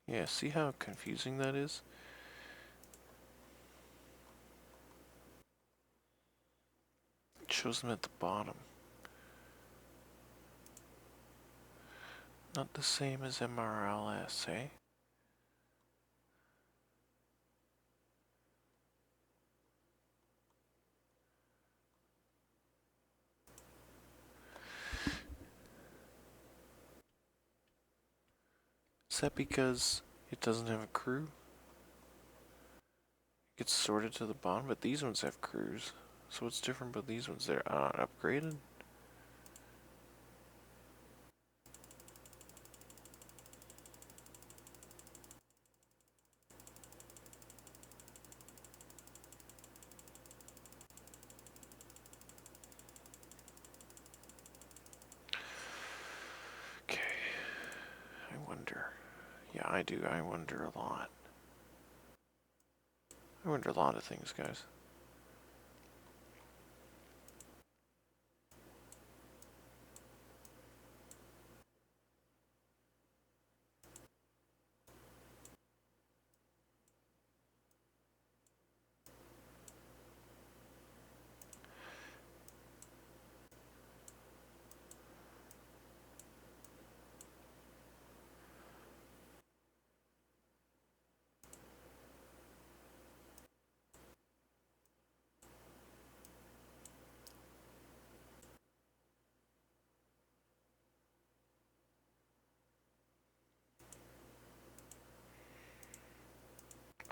Yeah, see how confusing that is? It shows them at the bottom. Not the same as MRLS, eh? Is that because it doesn't have a crew? It gets sorted to the bottom, but these ones have crews. So what's different about these ones? They're upgraded? Okay. I wonder. Yeah, I do. I wonder a lot. I wonder a lot of things, guys.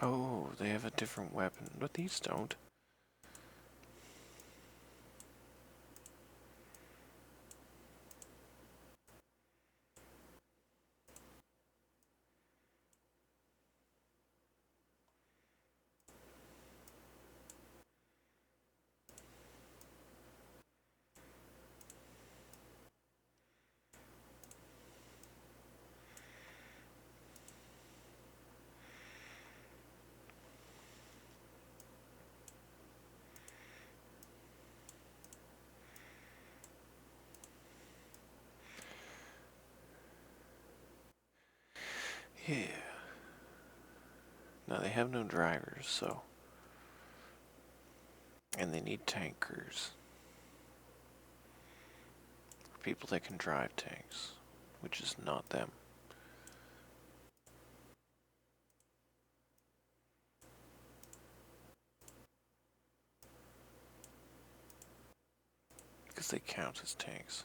Oh, they have a different weapon, but these don't. Yeah. Now they have no drivers, so. And they need tankers. People that can drive tanks, which is not them. Because they count as tanks.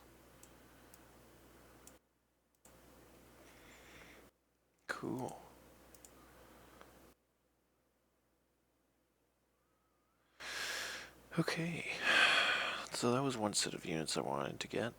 Cool. Okay. So that was one set of units I wanted to get.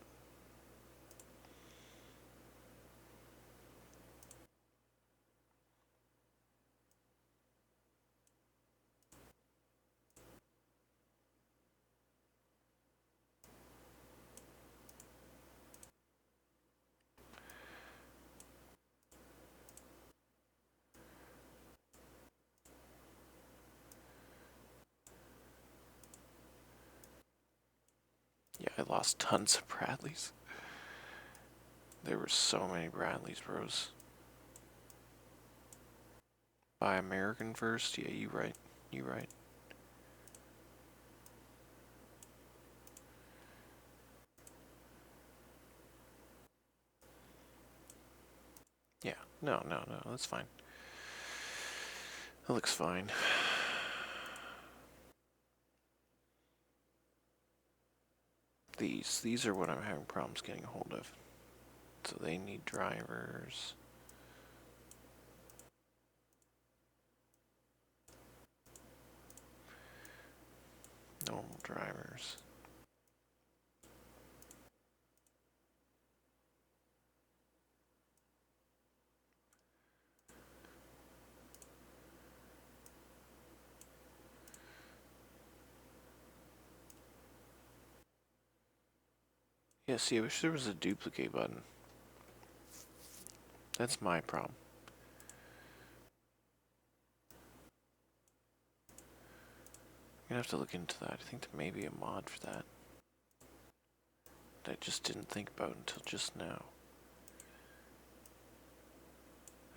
Yeah, I lost tons of Bradleys. There were so many Bradleys, bros. Buy American first? Yeah, you right. You right. Yeah, no, that's fine. That looks fine. These are what I'm having problems getting a hold of. So they need drivers. Normal drivers. Yeah, see, I wish there was a duplicate button. That's my problem. I'm gonna have to look into that. I think there may be a mod for that. That I just didn't think about until just now.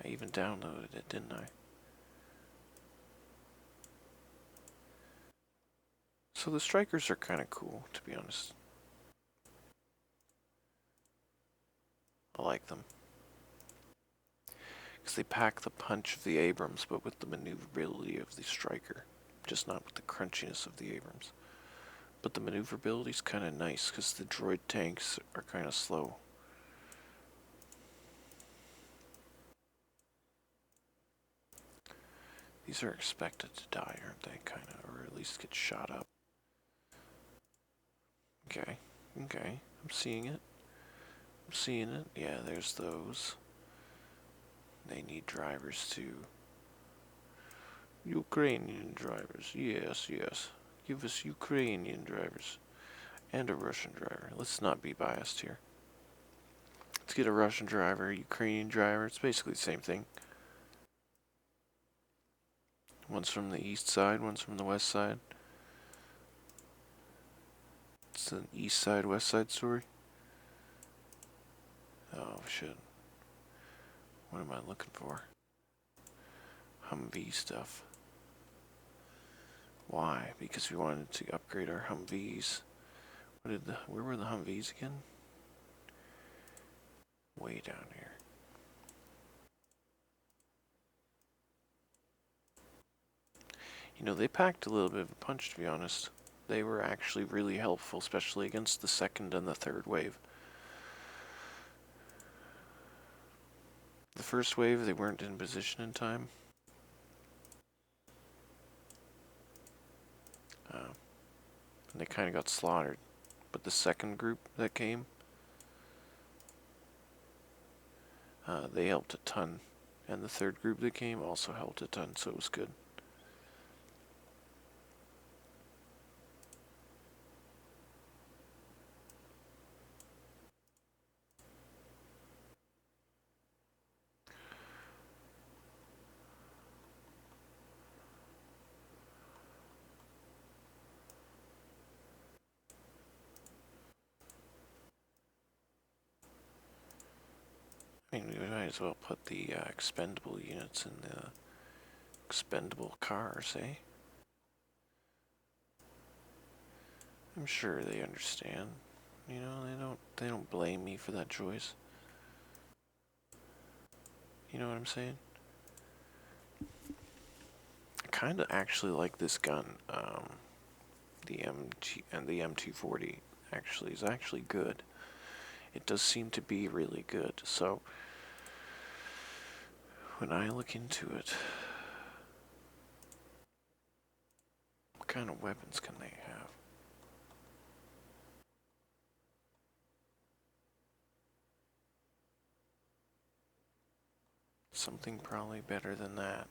I even downloaded it, didn't I? So the strikers are kind of cool, to be honest. I like them. Because they pack the punch of the Abrams, but with the maneuverability of the striker. Just not with the crunchiness of the Abrams. But the maneuverability is kind of nice, because the droid tanks are kind of slow. These are expected to die, aren't they? Kind of, or at least get shot up. Okay, okay, I'm seeing it. I'm seeing it. Yeah, there's those. They need drivers too. Ukrainian drivers. Yes, yes. Give us Ukrainian drivers. And a Russian driver. Let's not be biased here. Let's get a Russian driver, a Ukrainian driver. It's basically the same thing. One's from the east side, one's from the west side. It's an east side, west side story. Oh, shit. What am I looking for? Humvee stuff. Why? Because we wanted to upgrade our Humvees. Where were the Humvees again? Way down here. You know, they packed a little bit of a punch, to be honest. They were actually really helpful, especially against the second and the third wave. The first wave, they weren't in position in time. And they kind of got slaughtered. But the second group that came, they helped a ton. And the third group that came also helped a ton, so it was good. I mean, we might as well put the expendable units in the expendable cars, eh? I'm sure they understand. You know, they don't blame me for that choice. You know what I'm saying? I kind of actually like this gun. The MG and the M240 actually is actually good. It does seem to be really good. So when I look into it, what kind of weapons can they have? Something probably better than that.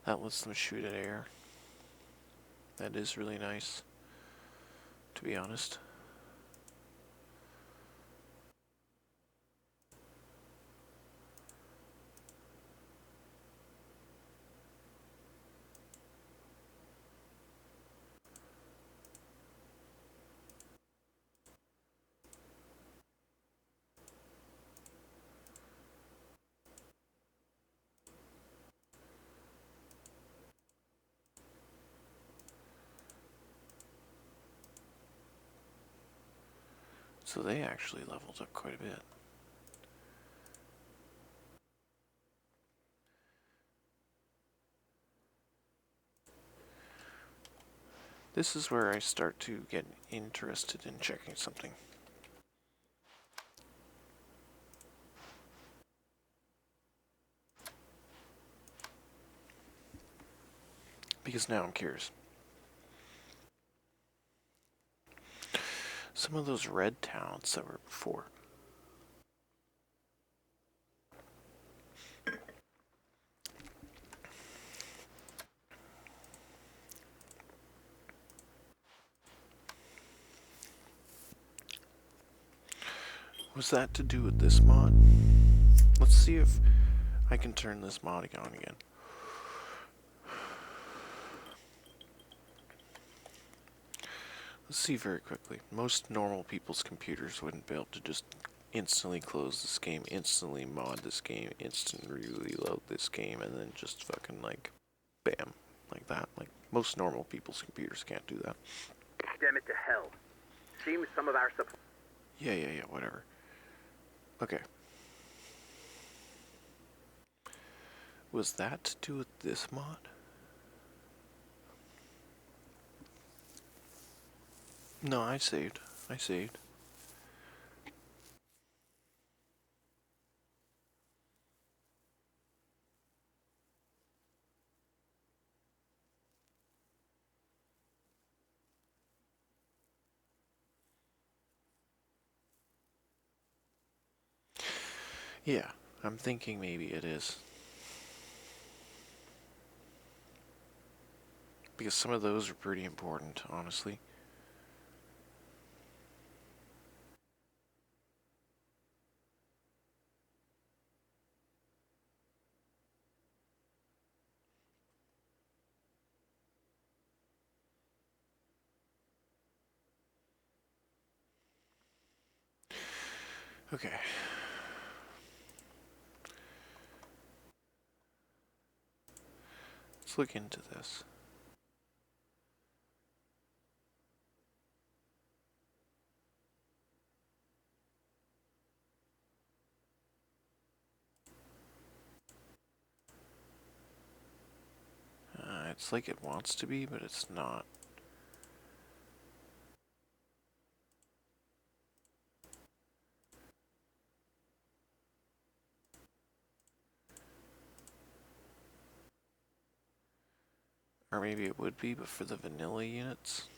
That lets them shoot at air. That is really nice, to be honest. So they actually leveled up quite a bit. This is where I start to get interested in checking something. Because now I'm curious. Some of those red towns that were before. Was that to do with this mod? Let's see if I can turn this mod on again. Let's see very quickly. Most normal people's computers wouldn't be able to just instantly close this game, instantly mod this game, instantly reload this game, and then just fucking like, bam, like that. Like, most normal people's computers can't do that. Damn it to hell. Seems some of our supply. Yeah, whatever. Okay. Was that to do with this mod? No, I saved. I saved. Yeah, I'm thinking maybe it is. Because some of those are pretty important, honestly. Okay. Let's look into this. It's like it wants to be, but it's not. Or maybe it would be, but for the vanilla units.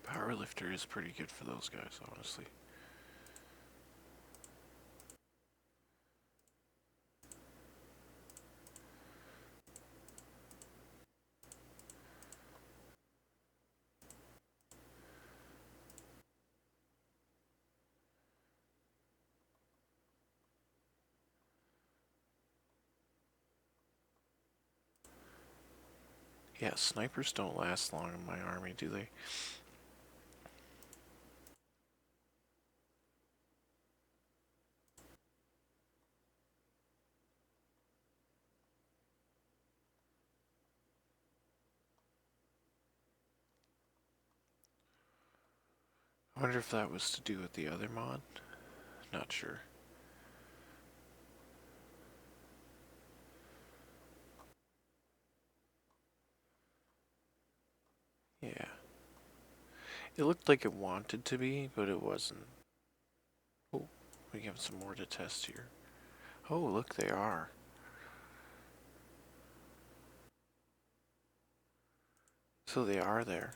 Powerlifter is pretty good for those guys, honestly. Yeah, snipers don't last long in my army, do they? I wonder if that was to do with the other mod? Not sure. Yeah. It looked like it wanted to be, but it wasn't. Oh, we have some more to test here. Oh, look, they are. So they are there.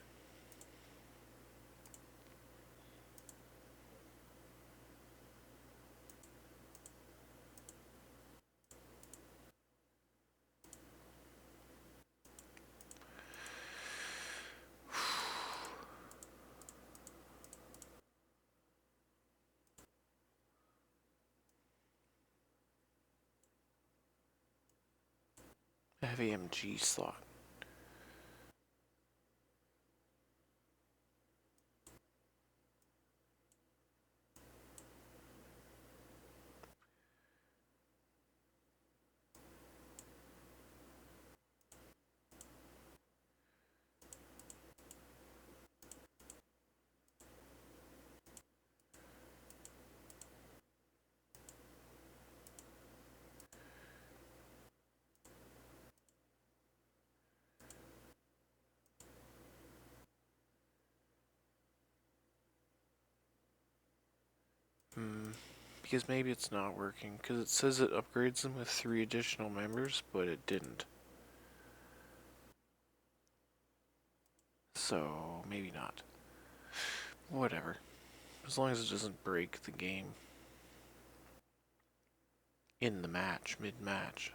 Heavy MG slot. Because maybe it's not working. Because it says it upgrades them with 3 additional members, but it didn't. So, maybe not. Whatever. As long as it doesn't break the game. In the match, mid-match.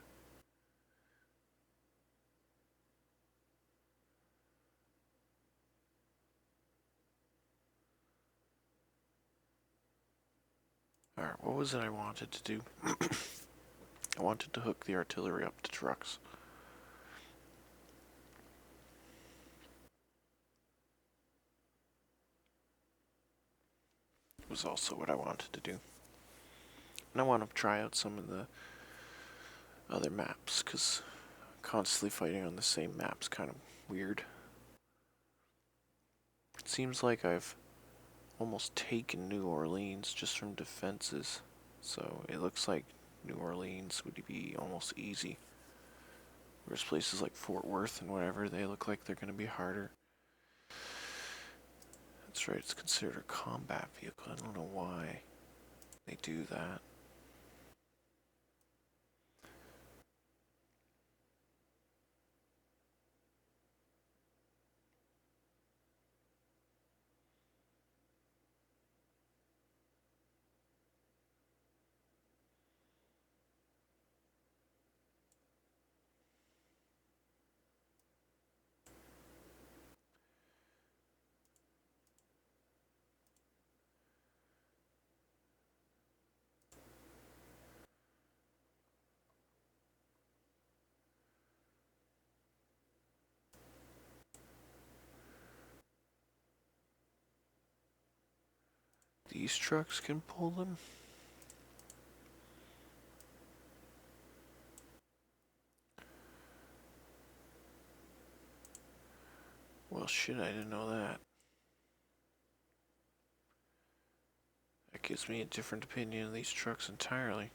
Alright, what was it I wanted to do? I wanted to hook the artillery up to trucks. Was also what I wanted to do. And I want to try out some of the other maps, because constantly fighting on the same map's kind of weird. It seems like I've almost taken New Orleans just from defenses, so it looks like New Orleans would be almost easy. Whereas places like Fort Worth and whatever, they look like they're going to be harder. That's right, it's considered a combat vehicle. I don't know why they do that. These trucks can pull them? Well, shit, I didn't know that. That gives me a different opinion of these trucks entirely.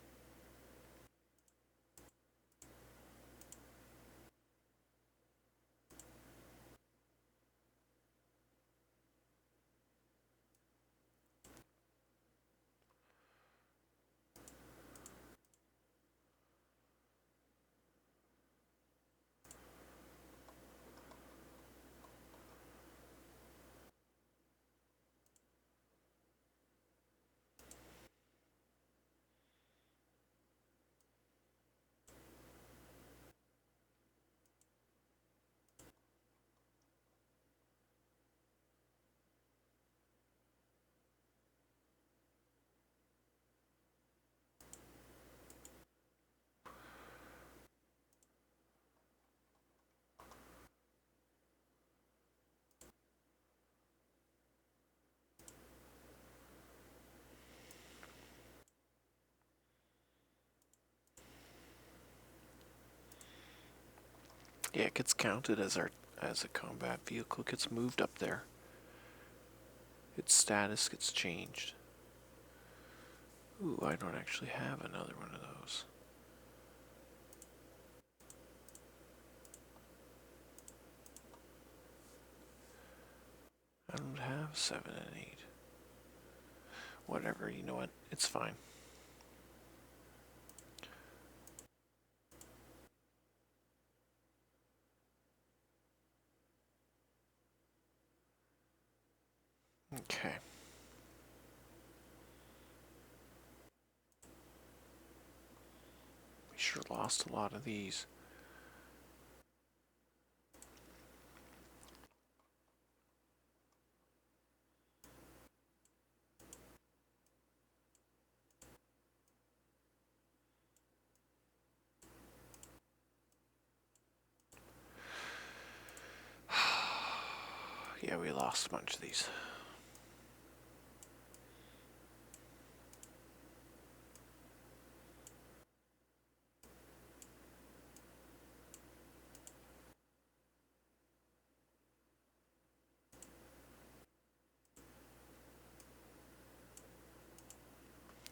Yeah, it gets counted as a combat vehicle. It gets moved up there. Its status gets changed. Ooh, I don't actually have another one of those. I don't have 7 and 8. Whatever, you know what? It's fine. Okay. We sure lost a lot of these. Yeah, we lost a bunch of these.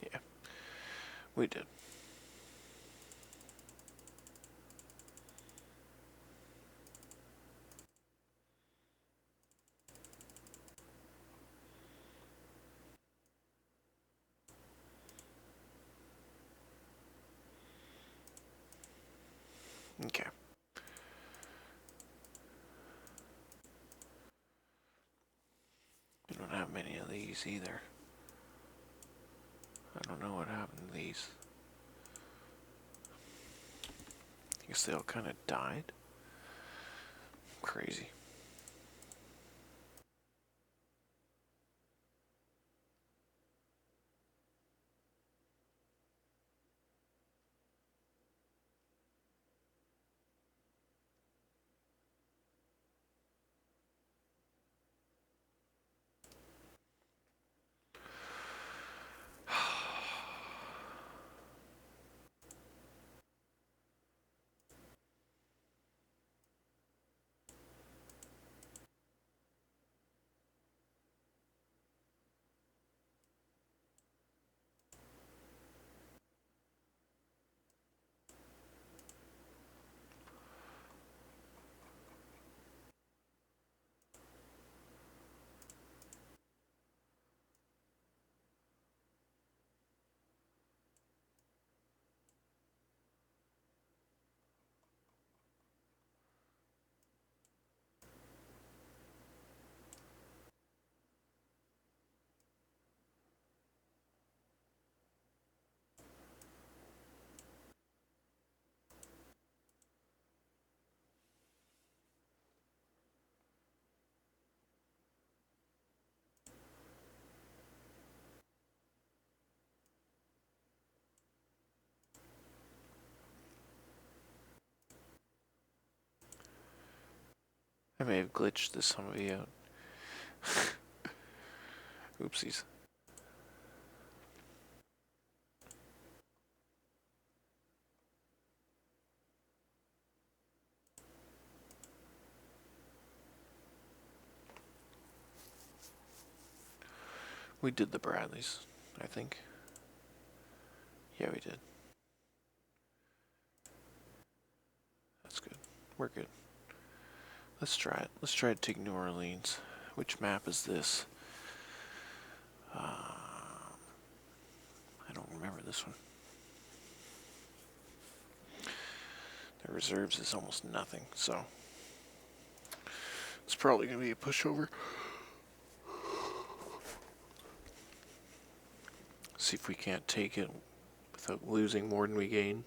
Yeah, we did. these either. I don't know what happened to these. I guess they all kind of died. Crazy. I may have glitched this zombie out. Oopsies. We did the Bradleys, I think. Yeah, we did. That's good. We're good. Let's try it. Let's try to take New Orleans. Which map is this? I don't remember this one. The reserves is almost nothing, so it's probably going to be a pushover. See if we can't take it without losing more than we gain.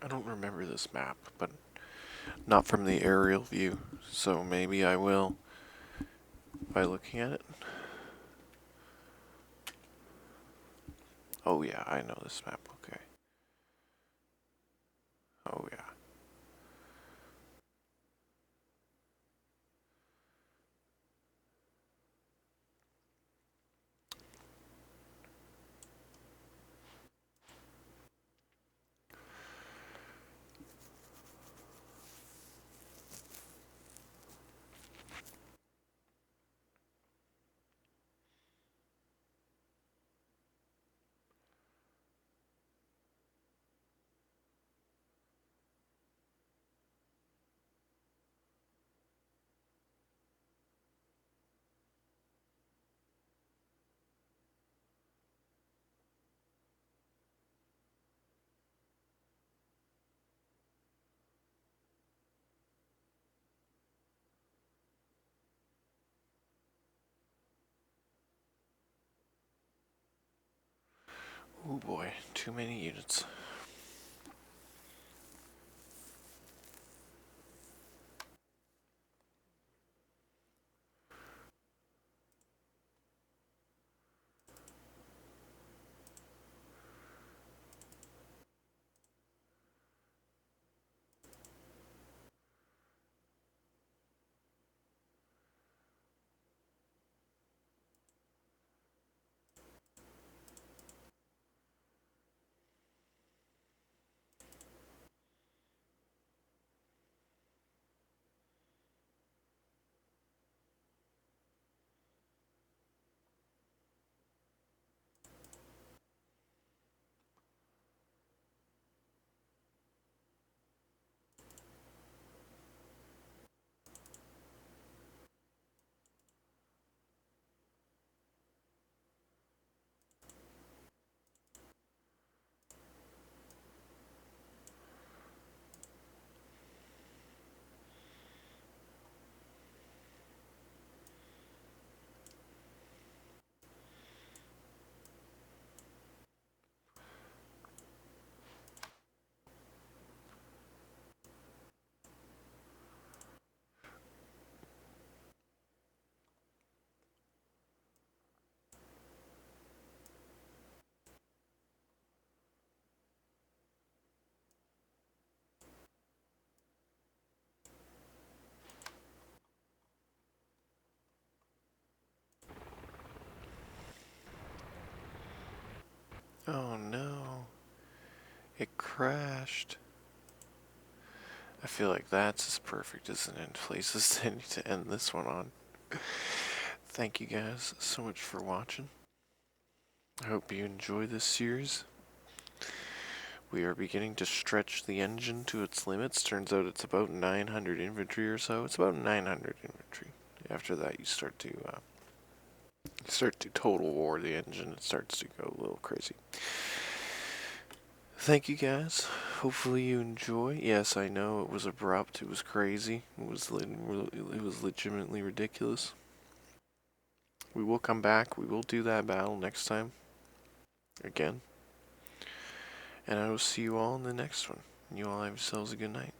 I don't remember this map, but not from the aerial view, so maybe I will by looking at it. Oh yeah, I know this map, okay. Oh yeah. Oh boy, too many units. Oh no. It crashed. I feel like that's as perfect as an end place as any to end this one on. Thank you guys so much for watching. I hope you enjoy this series. We are beginning to stretch the engine to its limits. Turns out it's about 900 infantry or so. It's about 900 infantry. After that, you start to total war the engine. It starts to go a little crazy. Thank you guys. Hopefully you enjoy. Yes, I know it was abrupt. It was crazy. It was legitimately ridiculous. We will come back. We will do that battle next time. Again. And I will see you all in the next one. You all have yourselves a good night.